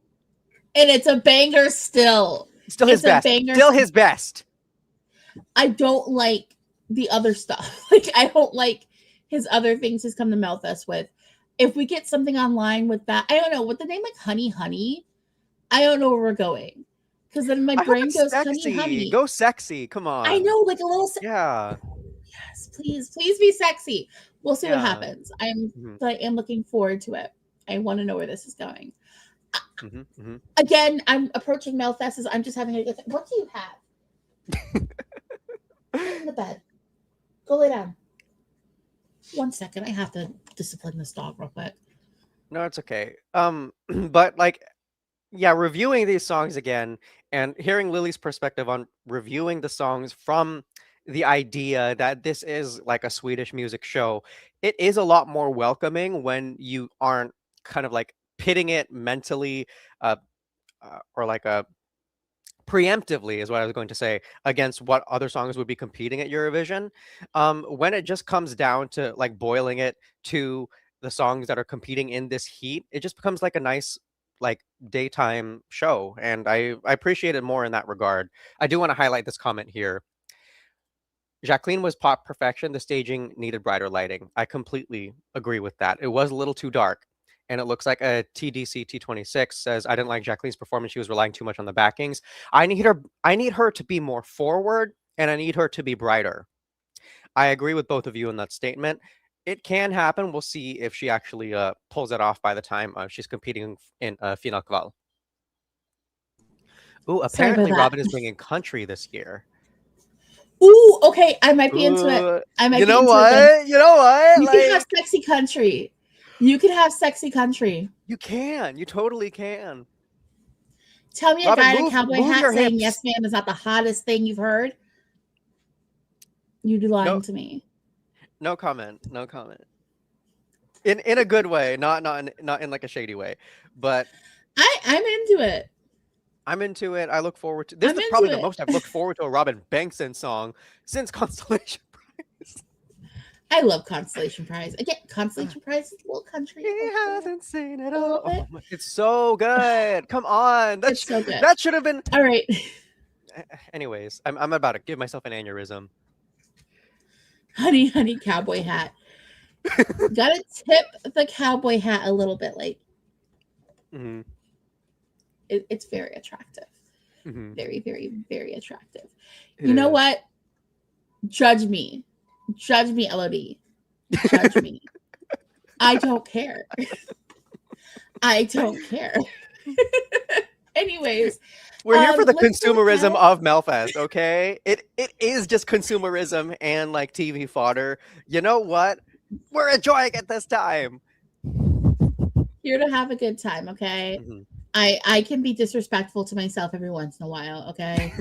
B: And it's a banger still.
A: Still his best. Still his best.
B: I don't like the other stuff. Like, I don't like his other things he's come to Melfest with. If we get something online with that, I don't know, with the name like Honey Honey, I don't know where we're going. Because then my brain goes
A: sexy.
B: Honey Honey.
A: Go sexy. Come on.
B: I know, like a little
A: yeah.
B: Yes, please be sexy. We'll see what happens. I am looking forward to it. I want to know where this is going. Again, I'm approaching Melfest as I'm just having a good time. What do you have? Get in the bed. Go lay down. 1 second. I have to discipline this dog real quick.
A: No, it's okay. But like, yeah, reviewing these songs again and hearing Lily's perspective on reviewing the songs from the idea that this is like a Swedish music show, it is a lot more welcoming when you aren't kind of like pitting it mentally or like preemptively is what I was going to say against what other songs would be competing at Eurovision. When it just comes down to like boiling it to the songs that are competing in this heat, it just becomes like a nice like daytime show, and I appreciate it more in that regard. I do want to highlight this comment here. Jacqueline was pop perfection. The staging needed brighter lighting. I completely agree with that. It was a little too dark. And it looks like a TDC T26 says, I didn't like Jacqueline's performance. She was relying too much on the backings. I need her to be more forward, and I need her to be brighter. I agree with both of you in that statement. It can happen. We'll see if she actually pulls it off by the time she's competing in Final Kval. Ooh, apparently Robin is bringing country this year.
B: Ooh, okay. I might be into it. I might be into it.
A: You know what?
B: You can have sexy country. You can have sexy country.
A: You can. You totally can.
B: Tell me Robin, a guy in a cowboy hat saying yes, ma'am is not the hottest thing you've heard. You'd be lying to me.
A: No comment. No comment. In a good way, not in like a shady way. But
B: I'm into it.
A: I'm into it. I look forward to this. Is probably the most I've looked forward to a Robin Bengtsson song since Constellation Prize.
B: I love Constellation Prize. Again, Constellation Prize is a little country.
A: He hasn't seen it all. Oh, it's so good. Come on.
B: That's so good.
A: That should have been.
B: All right.
A: Anyways, I'm about to give myself an aneurysm.
B: Honey, honey, cowboy hat. Gotta tip the cowboy hat a little bit. Like, it's very attractive. Very, very, very attractive. You know what? Judge me. Judge me, Elodie. Judge me. I don't care. I don't care. Anyways.
A: We're here for the consumerism of Melfest, okay? It is just consumerism and like TV fodder. You know what? We're enjoying it this time.
B: Here to have a good time, okay? I can be disrespectful to myself every once in a while, okay?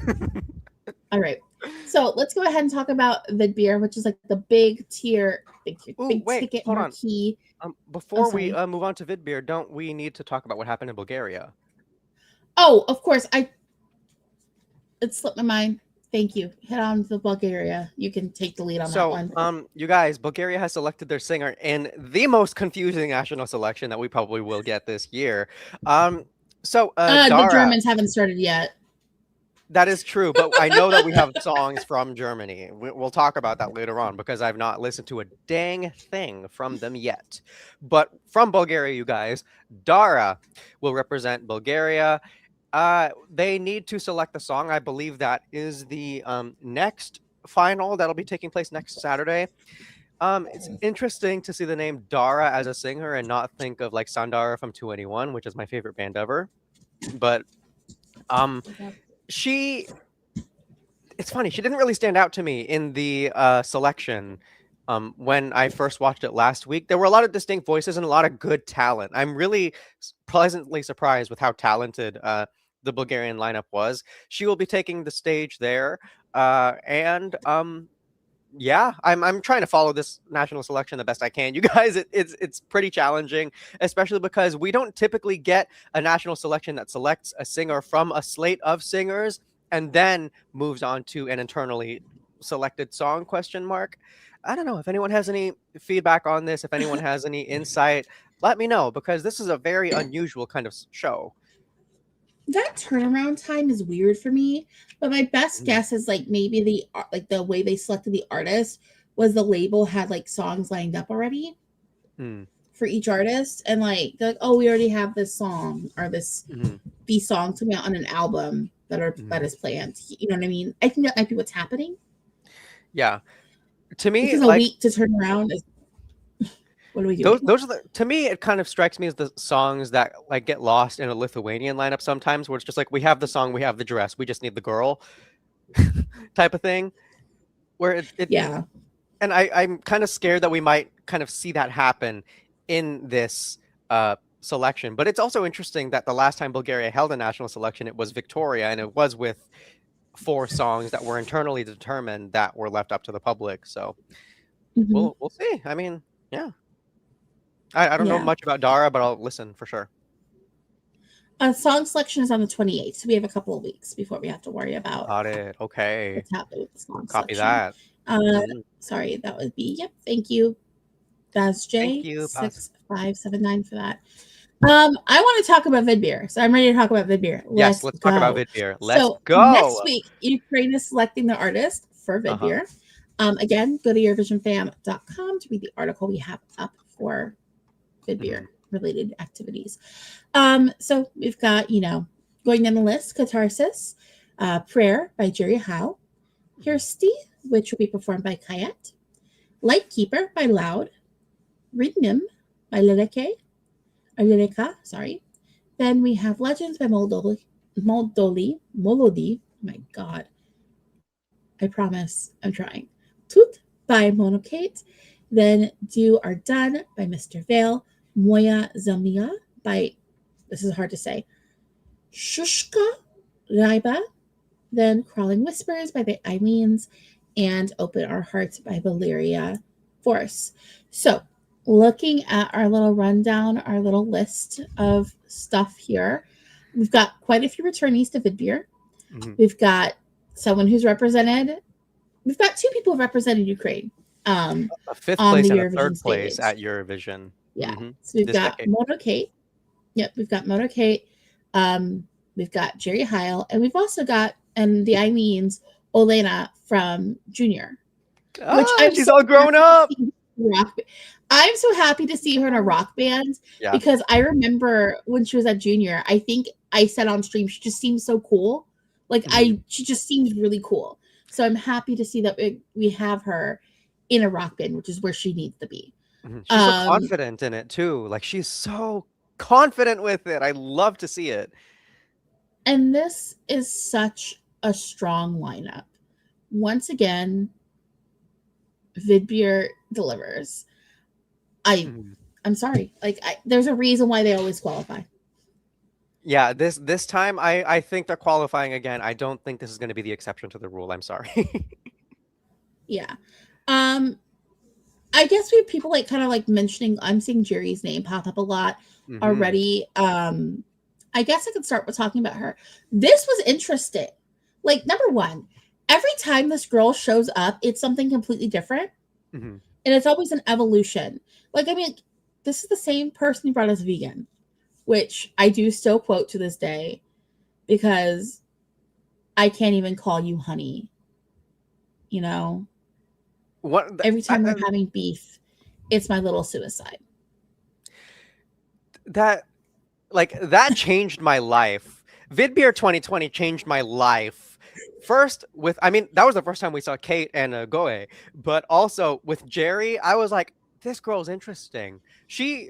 B: All right. So let's go ahead and talk about Vidbir, which is like the big ticket marquee.
A: Before we move on to Vidbir, don't we need to talk about what happened in Bulgaria?
B: Oh, of course. It slipped my mind. Thank you. Head on to Bulgaria. You can take the lead on that one.
A: You guys, Bulgaria has selected their singer in the most confusing national selection that we probably will get this year. Dara,
B: the Germans haven't started yet.
A: That is true, but I know that we have songs from Germany. We'll talk about that later on because I've not listened to a dang thing from them yet. But from Bulgaria, you guys, Dara will represent Bulgaria. They need to select the song. I believe that is the next final that'll be taking place next Saturday. It's interesting to see the name Dara as a singer and not think of like Sandara from 2NE1, which is my favorite band ever. But it's funny, she didn't really stand out to me in the selection when I first watched it last week. There were a lot of distinct voices and a lot of good talent. I'm really pleasantly surprised with how talented the Bulgarian lineup was. She will be taking the stage there, yeah, I'm trying to follow this national selection the best I can. You guys, it's pretty challenging, especially because we don't typically get a national selection that selects a singer from a slate of singers and then moves on to an internally selected song, ? I don't know if anyone has any feedback on this, if anyone has any insight. let me know, because this is a very unusual kind of show.
B: That turnaround time is weird for me, but my best
A: Mhm.
B: guess is like maybe the way they selected the artist was the label had like songs lined up already
A: Mm.
B: for each artist, and like they're like, oh, we already have this song or
A: Mhm.
B: these songs coming out on an album that
A: Mhm.
B: is planned. You know what I mean? I think that might be what's happening
A: Yeah. To me,
B: because a
A: like,
B: week to turn around is what are we
A: those
B: doing?
A: those are the, to me it kind of strikes me as the songs that like get lost in a Lithuanian lineup sometimes, where it's just like we have the song, we have the dress, we just need the girl type of thing. Where it
B: Yeah,
A: and I'm kind of scared that we might kind of see that happen in this selection. But it's also interesting that the last time Bulgaria held a national selection, it was Victoria, and it was with 4 songs that were internally determined that were left up to the public. So
B: hmm
A: we'll see. I mean, yeah. I don't know
B: yeah.
A: much about Dara, but I'll listen for sure.
B: Song selection is on the 28th, so we have a couple of weeks before we have to worry about
A: Got it. Okay.
B: what's happening with the song
A: Copy
B: selection.
A: that.
B: Uh,
A: Mhm.
B: Sorry, that would be yep. Thank you, That's
A: Thank you, Paz.
B: J6579 for that. I want to talk about Vidbir, so I'm ready to talk about Vidbir.
A: Yes,
B: Let's
A: let's talk about
B: go.
A: Vidbir. Let's
B: So next
A: go.
B: week, Ukraine is selecting the artist for
A: Uh-huh.
B: Vidbir. Again, go to EurovisionFam.com to read the article we have up for Vidbir
A: Mhm.
B: related activities. So we've got, going down the list, Catharsis, Prayer by Jerry Howe,
A: Mhm.
B: Kirsty, which will be performed by Kayet, Lightkeeper by Loud, Ridnim by Lileka, sorry. Then we have Legends by Molody. My God, I promise I'm trying. Tut by Monokate. Then Do Are Done by Mr. Vale. Moya Zamia by, this is hard to say, Shushka Raiba. Then Crawling Whispers by the Eileens. And Open Our Hearts by Valeria Force. So, looking at our little rundown, our little list of stuff here, we've got quite a few returnees to Vidbir.
A: Mhm.
B: We've got someone who's represented. We've got 2 people who represented Ukraine
A: A fifth
B: on
A: place
B: the
A: and a
B: Eurovision
A: third place
B: stage.
A: at Eurovision.
B: Yeah.
A: Hmm.
B: So we've
A: This
B: got
A: decade.
B: Moto Kate. Yep, we've got Moto Kate. We've got Jerry Heil, and we've also got and the Eileen's Olena from Junior, which
A: Ah,
B: I'm
A: she's
B: so
A: all grown
B: happy to
A: up.
B: see rock. I'm so happy to see her in a rock band
A: Yeah.
B: because I remember when she was at Junior. I think I said on stream she just seems so cool. Like
A: Mhm.
B: she just seems really cool. So I'm happy to see that we have her in a rock band, which is where she needs to be.
A: Mhm. She's so
B: Um,
A: confident in it too. Like she's so confident with it. I love to see it.
B: and this is such a strong lineup. Once again, Vidbir delivers. I
A: Mhm.
B: I'm sorry. Like there's a reason why they always qualify.
A: Yeah, this time I think they're qualifying again. I don't think this is going to be the exception to the rule. I'm sorry.
B: Yeah. Um I guess we have people like kind of like mentioning I'm seeing Jerry's name pop up a lot
A: Hmm.
B: already. I guess I could start with talking about her. This was interesting. Like number 1, every time this girl shows up, it's something completely different
A: Hmm.
B: and it's always an evolution. Like I mean, this is the same person who brought us vegan, which I do still quote to this day because I can't even call you honey, you know?
A: What
B: Every time we're having beef, it's my little suicide.
A: that like that changed my life. Vidbeer 2020 changed my life. First with I mean that was the first time we saw Kate and Goe, but also with Jerry, I was like, this girl's interesting. She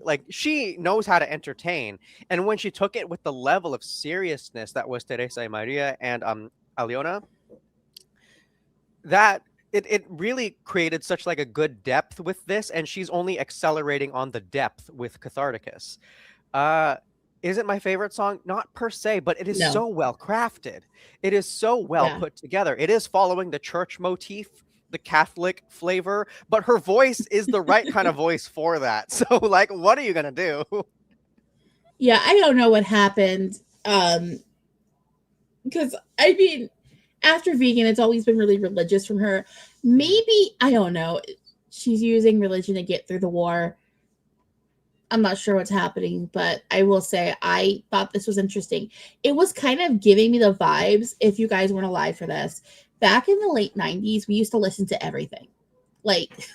A: knows how to entertain, and when she took it with the level of seriousness that was Teresa and Maria and Aliona, that it really created such like a good depth with this, and she's only accelerating on the depth with Catharticus. Uh, is it my favorite song? Not per se, but it is
B: No.
A: so well crafted. It is so well
B: Yeah.
A: put together. It is following the church motif, the Catholic flavor, but her voice is the right kind of voice for that. So, like, what are you gonna do?
B: Yeah, I don't know what happened. Because I mean, after vegan, it's always been really religious from her.
A: Mhm.
B: Maybe, I don't know, she's using religion to get through the war. I'm not sure what's happening, but I will say I thought this was interesting. It was kind of giving me the vibes, if you guys weren't alive for this. Back in the late 90s, we used to listen to everything. Like,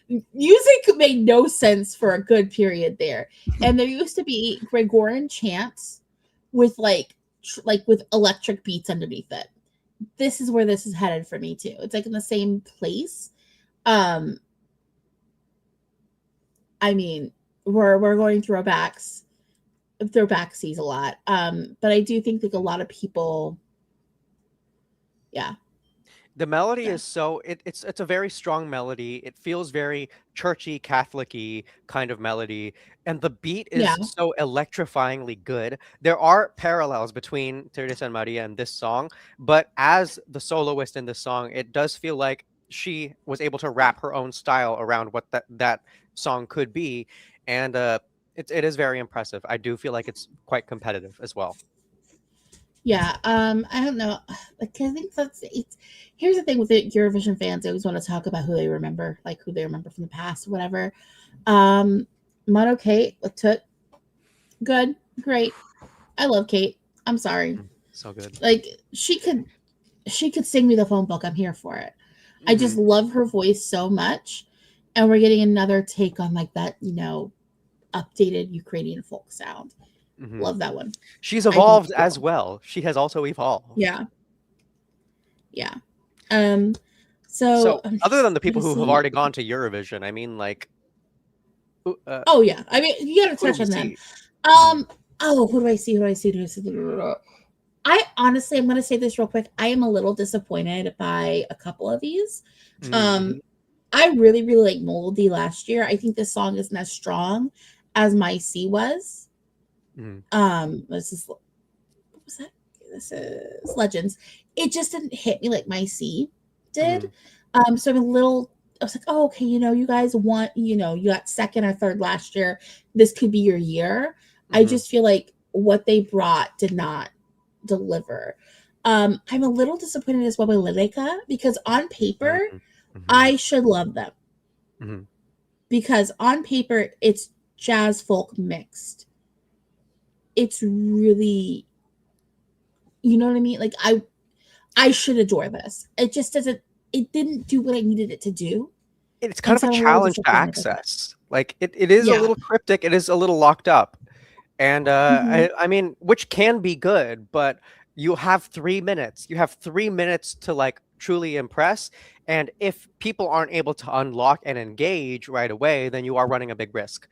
B: music made no sense for a good period there. And there used to be Gregorian chants with like with electric beats underneath it. This is where this is headed for me too. It's like in the same place. Um I mean, we're going throwbacksies a lot. But I do think like a lot of people, yeah,
A: The melody
B: yeah,
A: is so it's a very strong melody. It feels very churchy, Catholic-y kind of melody, and the beat
B: yeah,
A: is so electrifyingly good. There are parallels between Teresa and Maria and this song, but as the soloist in this song, it does feel like she was able to wrap her own style around what that song could be, and it is very impressive. I do feel like it's quite competitive as well.
B: yeah. I don't know. Like I think that's it's here's the thing with the Eurovision fans, they always want to talk about who they remember, like who they remember from the past or whatever. Um Mono Kate with Toot, good, great. I love Kate. I'm sorry.
A: So good.
B: Like she could sing me the phone book. I'm here for it. I just
A: Hmm.
B: love her voice so much. And we're getting another take on like that, updated Ukrainian folk sound.
A: Hmm.
B: Love that one.
A: She's
B: I think
A: evolved
B: it's
A: as
B: cool.
A: well. She has also evolved.
B: Yeah. Yeah. Um so
A: So,
B: I'm
A: other
B: just
A: than the
B: trying
A: people
B: to
A: who have
B: see.
A: already gone to Eurovision, I mean, like,
B: Oh yeah. I mean, you gotta
A: who do
B: touch
A: we
B: on them.
A: see? Mhm,
B: Who do I see? Who do I see? Who do I see? I honestly, I'm gonna say this real quick. I am a little disappointed by a couple of these. Um,
A: mhm,
B: I really, really like Moldy last year. I think this song isn't as strong as My C was.
A: mhm,
B: This is what was that? This is Legends. It just didn't hit me like My C did.
A: mhm,
B: So I'm a little. I was like, oh, okay, you guys want, you got second or third last year. This could be your year. I
A: mhm,
B: just feel like what they brought did not deliver. I'm a little disappointed as well by Lyrica because on paper,
A: mhm, mhm,
B: I should love them
A: mhm.
B: because on paper it's jazz folk mixed. It's really, you know what I mean? Like I should adore this. It just doesn't. It didn't do what I needed it to do,
A: It's kind
B: and
A: of a
B: so I'm a little
A: challenge to
B: disappointed by that.
A: access. Like, it is a
B: Yeah.
A: little cryptic, it is a little locked up, and,
B: Hmm.
A: I mean, which can be good, but you have 3 minutes. You have 3 minutes to, like, truly impress, and if people aren't able to unlock and engage right away, then you are running a big risk.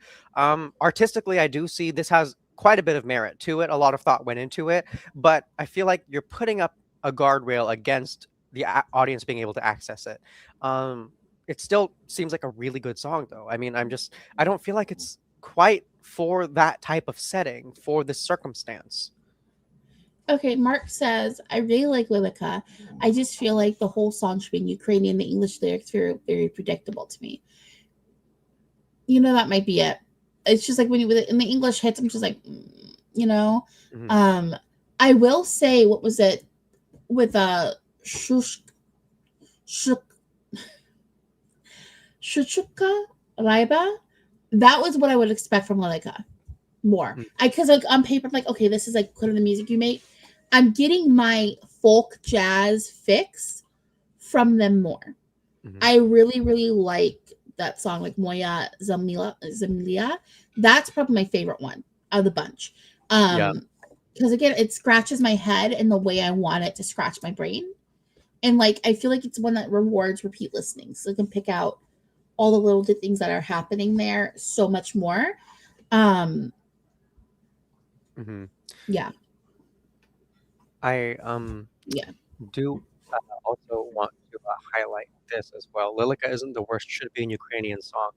A: Artistically, I do see this has quite a bit of merit to it, a lot of thought went into it, but I feel like you're putting up a guardrail against the audience being able to access it. Um, it still seems like a really good song, though. I mean, I don't feel like it's quite for that type of setting, for this circumstance.
B: Okay, Mark says, I really like Lyrica. I just feel like the whole song should be in Ukrainian. The English lyrics are very predictable to me. That might be it. It's just like when you in the English hits, I'm just like, you know.
A: Mhm,
B: Um, I will say, what was it with Shush, Shuk, Shuchuka Raiba? That was what I would expect from Lyrica more.
A: mm,
B: I because like on paper, I'm like, okay, this is like kind of the music you make. I'm getting my folk jazz fix from them more.
A: mhm.
B: I really, really like that song, like Moya Zamilia. That's probably my favorite one of the bunch.
A: Yeah,
B: Because again, it scratches my head in the way I want it to scratch my brain. And like I feel like it's one that rewards repeat listening. So I can pick out all the little things that are happening there so much more. Um,
A: mhm.
B: yeah,
A: I,
B: yeah.
A: do, also want to, highlight this as well. Lilika isn't the worst should be in Ukrainian song.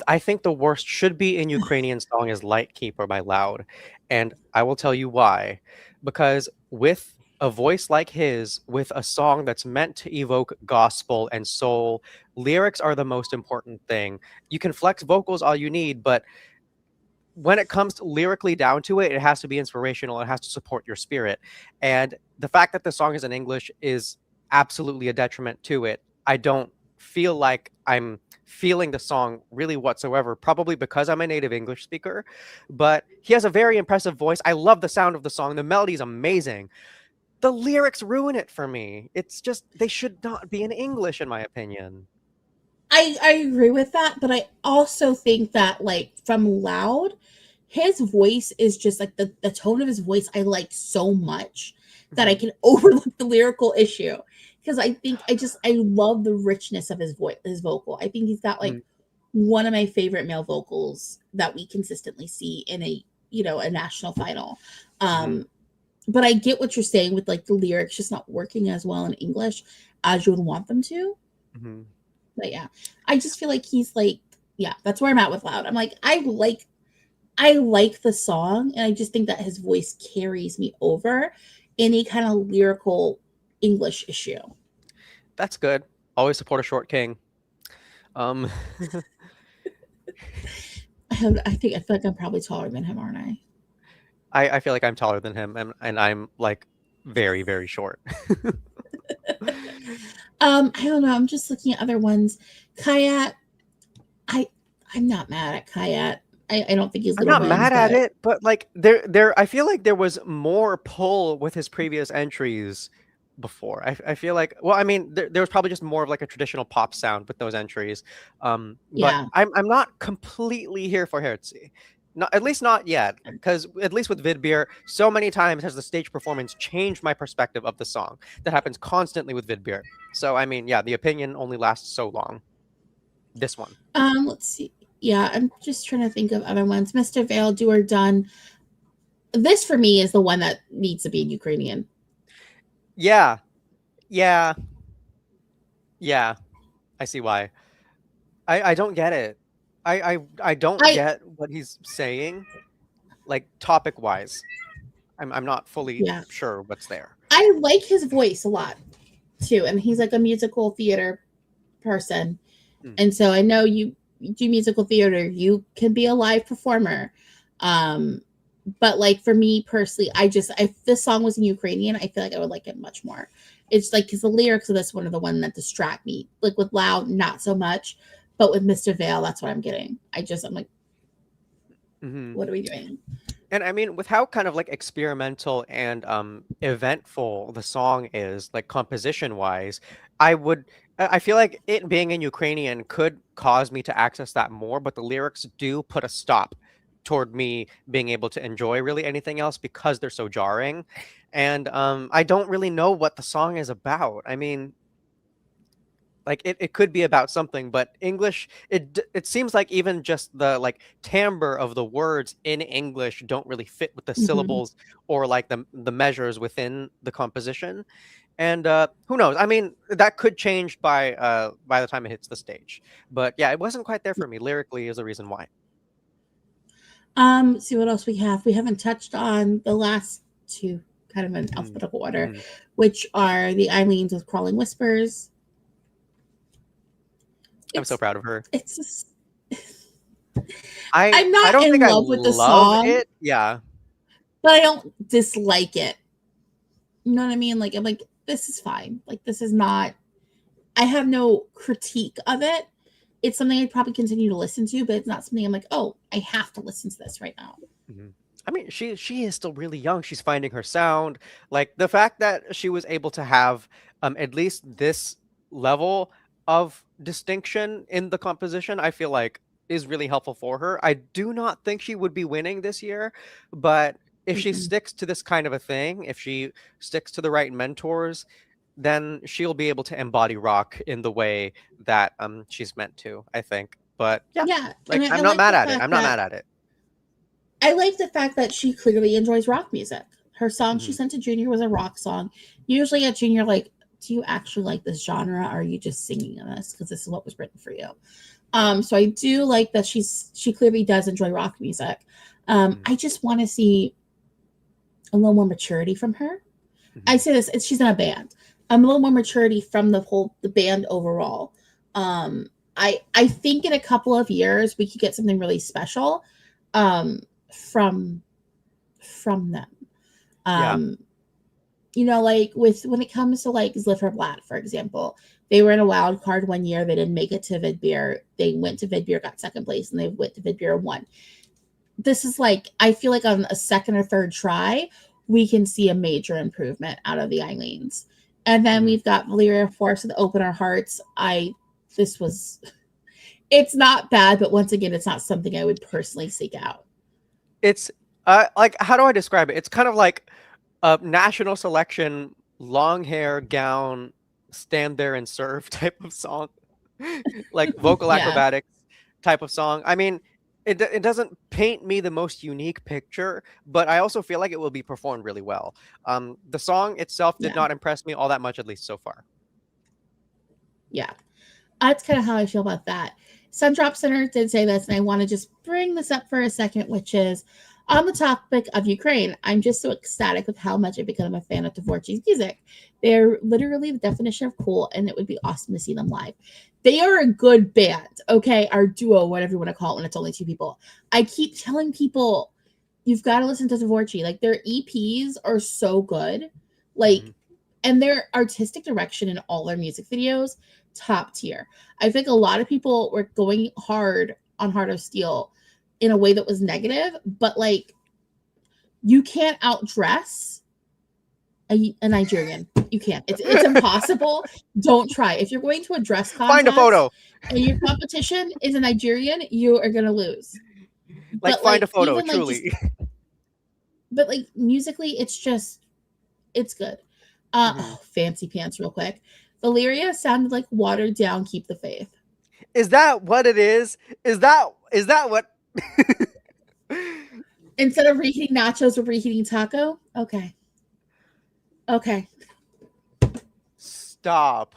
A: I think the worst should be in Ukrainian song is Light Keeper by Loud, and I will tell you why. Because with a voice like his, with a song that's meant to evoke gospel and soul, lyrics are the most important thing. You can flex vocals all you need, but when it comes to lyrically down to it, it has to be inspirational. It has to support your spirit. And the fact that the song is in English is absolutely a detriment to it. I don't feel like I'm feeling the song really whatsoever, probably because I'm a native English speaker. But he has a very impressive voice. I love the sound of the song. The melody is amazing. The lyrics ruin it for me. It's just they should not be in English, in my opinion.
B: I agree with that, but I also think that like from Loud, his voice is just like the tone of his voice I like so much that I
A: Mhm.
B: can overlook the lyrical issue. Because I think I love the richness of his voice, his vocal. I think he's got like
A: Mhm.
B: one of my favorite male vocals that we consistently see in a a national final.
A: Mhm.
B: Um, but I get what you're saying with like the lyrics just not working as well in English as you would want them to.
A: Mhm.
B: But yeah, I just feel like he's like, yeah, that's where I'm at with Loud. I'm like, I like the song, and I just think that his voice carries me over any kind of lyrical English issue.
A: That's good. Always support a short king. Um,
B: I feel like I'm probably taller than him, aren't I?
A: I feel like I'm taller than him, and I'm like very, very short.
B: I don't know. I'm just looking at other ones. Kayat, I I'm not mad at Kayat. I don't think he's
A: I'm
B: gonna
A: not
B: win,
A: mad at
B: but
A: it, but like there I feel like there was more pull with his previous entries before. I feel like, well, I mean, there was probably just more of like a traditional pop sound with those entries. But
B: yeah.
A: I'm not completely here for Herzi. Not, at least not yet, because at least with Vidbir, so many times has the stage performance changed my perspective of the song. That happens constantly with Vidbir. So I mean, yeah, the opinion only lasts so long. This one.
B: Let's see. Yeah, I'm just trying to think of other ones. Mr. Vale, Do or Done. This for me is the one that needs to be in Ukrainian.
A: Yeah, yeah, yeah. I see why. I don't get it. I don't
B: I
A: get what he's saying, like topic wise. I'm not fully
B: yeah,
A: sure what's there.
B: I like his voice a lot too, and he's like a musical theater person,
A: Mm,
B: and so I know you do musical theater. You can be a live performer, um, but like for me personally, if this song was in Ukrainian, I feel like I would like it much more. It's like because the lyrics of this one are the one that distract me. Like with Loud, not so much, but with Mr. Vale, that's what I'm getting. I'm like,
A: mhm.
B: what are we doing?
A: And I mean, with how kind of like experimental and eventful the song is, like composition wise, I feel like it being in Ukrainian could cause me to access that more, but the lyrics do put a stop toward me being able to enjoy really anything else because they're so jarring. And I don't really know what the song is about. I mean, like it could be about something, but English, it seems like even just the like timbre of the words in English don't really fit with the
B: Mhm.
A: syllables or like the measures within the composition. And who knows? I mean, that could change by the time it hits the stage. But yeah, it wasn't quite there for me. Lyrically is the reason why.
B: See what else we have. We haven't touched on the last two, kind of in
A: Mm,
B: alphabetical order,
A: mhm.
B: which are the Eileen's with Crawling Whispers.
A: I'm so
B: It's
A: proud of her.
B: it's just,
A: I
B: I'm
A: I
B: not
A: don't think
B: in
A: I
B: love with the
A: love
B: song,
A: it. Yeah.
B: but I don't dislike it. You know what I mean? Like I'm like, this is fine. Like this is not I have no critique of it. It's something I'd probably continue to listen to, but it's not something I'm like, oh, I have to listen to this right now.
A: Mhm. I mean, she is still really young. She's finding her sound. Like the fact that she was able to have at least this level of distinction in the composition, I feel like is really helpful for her. I do not think she would be winning this year, but if she
B: Mm-mm.
A: sticks to this kind of a thing, if she sticks to the right mentors, then she'll be able to embody rock in the way that she's meant to, I think. But yeah,
B: Yeah, and
A: like
B: I
A: I'm not
B: like
A: mad
B: the
A: at it.
B: fact
A: I'm not
B: that
A: mad at it.
B: she clearly enjoys rock music. Her song she
A: Mhm.
B: sent to Junior was a rock song. Usually at Junior, like, do you actually like this genre? Or are you just singing this because this is what was written for you? So I do like that she clearly does enjoy rock music.
A: Mhm.
B: I just want to see a little more maturity from her. I
A: Mhm.
B: say this, she's in a band. A little more maturity from the band overall. I think in a couple of years we could get something really special um, from them.
A: Yeah.
B: Um, you know, like when it comes to like Zlifferblatt, for example, they were in a wild card one year. They didn't make it to Vidbir. They went to Vidbir, got second place, and they went to Vidbir and won. This is like, I feel like on a second or third try, we can see a major improvement out of the Eileens. And then we've got Valeria Force with Open Our Hearts. It's not bad, but once again, it's not something I would personally seek out.
A: It's like, how do I describe it? It's kind of like a national selection, long hair, gown, stand there and serve type of song, like vocal acrobatics type of song. I mean, it doesn't paint me the most unique picture, but I also feel like it will be performed really well. The song itself did not impress me all that much, at least so far.
B: Yeah, that's kind of how I feel about that. Sundrop Center did say this, and I want to just bring this up for a second, which is on the topic of Ukraine. I'm just so ecstatic with how much I've become a fan of Dvorak's music. They're literally the definition of cool, and it would be awesome to see them live. They are a good band, okay? Our duo, whatever you want to call it, when it's only two people. I keep telling people, you've got to listen to Dvorak. Like, their EPs are so good. Like, and their artistic direction in all their music videos, top tier. I think a lot of people were going hard on Heart of Steel in a way that was negative, but like, you can't outdress a Nigerian. You can't. It's impossible. Don't try. If you're going to a dress contest,
A: find a photo,
B: and your competition is a Nigerian, you are gonna lose.
A: Like,
B: but
A: find a photo,
B: even,
A: truly.
B: Like, but like musically, it's good. Fancy pants, real quick. Valeria sounded like watered down Keep the Faith.
A: Is that what it is? Is that what?
B: Instead of reheating nachos, we're reheating taco. Okay.
A: Stop.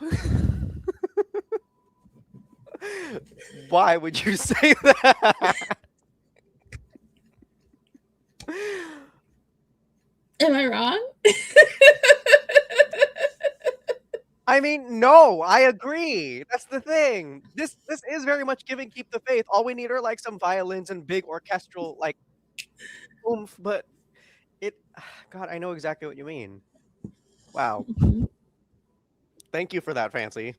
A: Why would you say that?
B: Am I wrong?
A: I mean, no, I agree. That's the thing. This is very much giving Keep the Faith. All we need are like some violins and big orchestral like oomph, but God, I know exactly what you mean. Wow. Thank you for that, Fancy.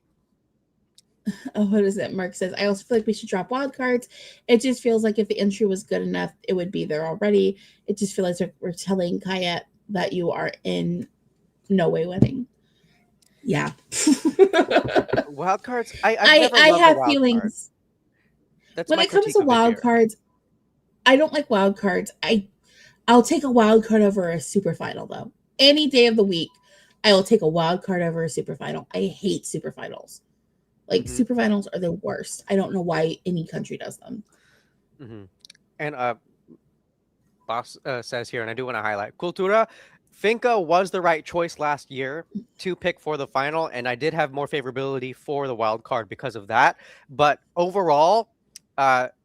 B: Oh, what is it? Mark says, I also feel like we should drop wild cards. It just feels like if the entry was good enough, it would be there already. It just feels like we're telling Kayet that you are in no way winning. Yeah.
A: Wild cards.
B: I have feelings. When it comes to wild cards, I don't like wild cards. I'll take a wild card over a super final, though. Any day of the week, I will take a wild card over a super final. I hate super finals. Like, super finals are the worst. I don't know why any country does them.
A: And Boss says here, and I do want to highlight, Cultura, Finca was the right choice last year to pick for the final, and I did have more favorability for the wild card because of that. But overall,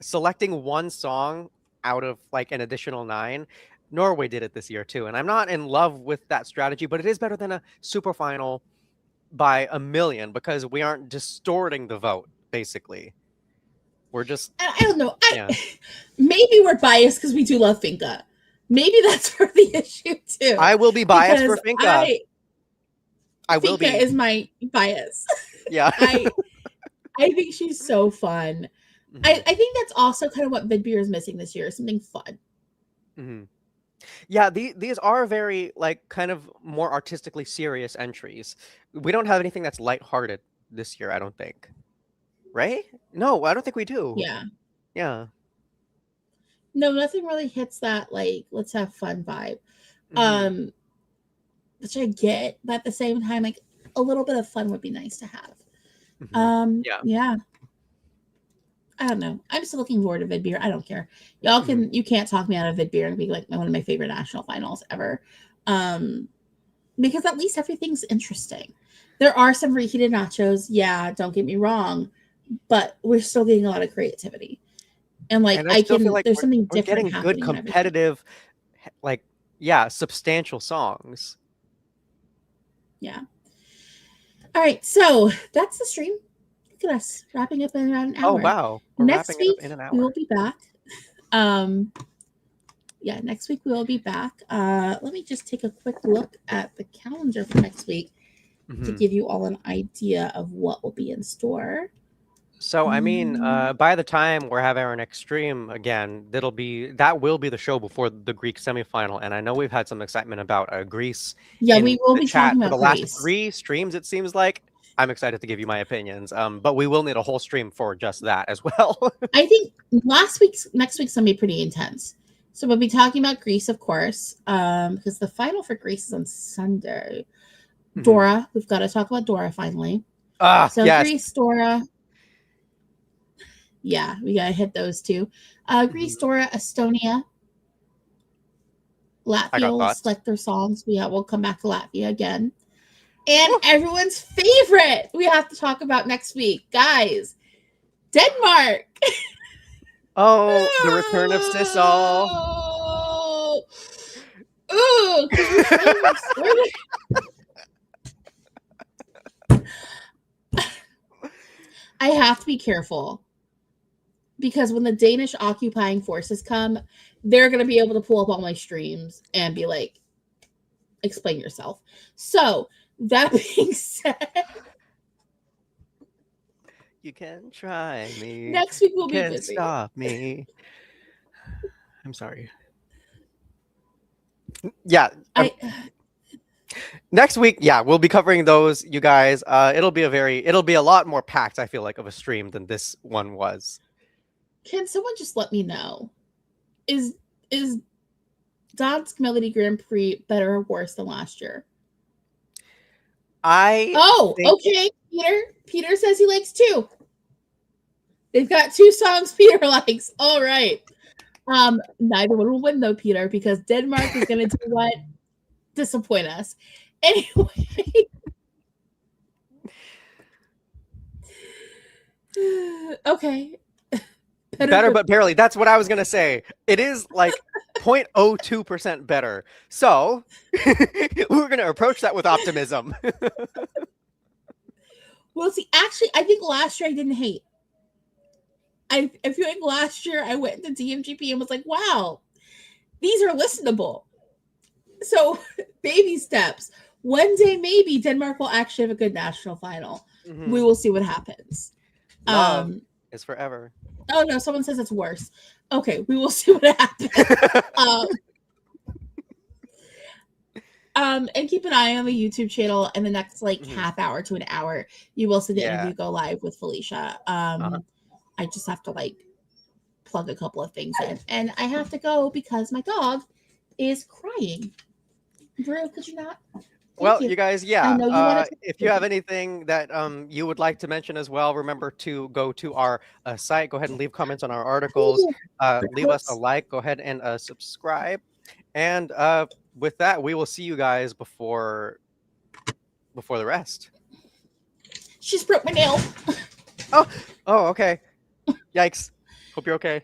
A: selecting one song out of like an additional 9, Norway did it this year too. And I'm not in love with that strategy, but it is better than a super final by a million because we aren't distorting the vote, basically. We're just...
B: I don't know. Maybe we're biased because we do love Finca. Maybe that's where the issue too.
A: I will be biased for Finca. I will be.
B: Finca is my bias.
A: Yeah.
B: I think she's so fun. I think that's also kind of what Vidbir is missing this year, something fun.
A: Yeah, these are very like kind of more artistically serious entries. We don't have anything that's lighthearted this year, I don't think. Right? No, I don't think we do. Yeah.
B: No, nothing really hits that like let's have fun vibe. Which I get, but at the same time, like a little bit of fun would be nice to have. Yeah. I don't know. I'm still looking forward to Vidbir. I don't care. Y'all you can't talk me out of Vidbir and be like one of my favorite national finals ever. Because at least everything's interesting. There are some reheated nachos. Yeah, don't get me wrong, but we're still getting a lot of creativity. And like I can feel like there's something different
A: getting good competitive, like substantial songs.
B: Yeah. All right, so that's the stream. Look at us wrapping up in around an hour.
A: Oh wow!
B: Next week we will be back. yeah, next week we will be back. Let me just take a quick look at the calendar for next week to give you all an idea of what will be in store.
A: So I mean, by the time we're having our next stream again, that will be the show before the Greek semifinal, and I know we've had some excitement about Greece.
B: Yeah,
A: in
B: we will
A: the
B: be
A: chat
B: talking
A: for
B: about
A: the last
B: Greece.
A: 3 streams. It seems like I'm excited to give you my opinions, but we will need a whole stream for just that as well.
B: I think next week's gonna be pretty intense. So we'll be talking about Greece, of course, because the final for Greece is on Sunday. Dora, we've got to talk about Dora finally. So
A: yes.
B: Greece, Dora. Yeah, we gotta hit those two. Greece, Dora, Estonia, Latvia will select their songs. We'll come back to Latvia again. And everyone's favorite we have to talk about next week, guys. Denmark.
A: Oh, the return of Sissal.
B: Oh, I have to be careful because when the Danish occupying forces come, they're going to be able to pull up all my streams and be like, explain yourself. So that being said,
A: you can try me.
B: Next week we'll be
A: can't
B: busy.
A: Stop me. I'm sorry. Yeah. Next week, yeah, we'll be covering those, you guys. It'll be a lot more packed, I feel like, of a stream than this one was.
B: Can someone just let me know? Is Dansk Melody Grand Prix better or worse than last year? Okay, Peter says he likes 2. They've got 2 songs Peter likes. All right. Neither one will win though, Peter, because Denmark is gonna do what? Disappoint us. Anyway. Okay.
A: Better but barely. That's what I was gonna say. It is like 0.02% better. So we're gonna approach that with optimism.
B: Well, see, actually, I think last year I didn't hate. I feel like last year I went to DMGP and was like, wow, these are listenable. So baby steps. One day maybe Denmark will actually have a good national final. We will see what happens.
A: Love is forever.
B: Oh no, someone says it's worse. Okay, we will see what happens. And keep an eye on the YouTube channel in the next half hour to an hour. You will see the interview go live with Felicia. I just have to plug a couple of things in, and I have to go because my dog is crying. Drew, could you not?
A: Well, you guys, yeah. If you have anything that you would like to mention as well, remember to go to our site. Go ahead and leave comments on our articles. Leave us a like. Go ahead and subscribe. And with that, we will see you guys before the rest.
B: She just broke my nail.
A: Oh, okay. Yikes. Hope you're okay.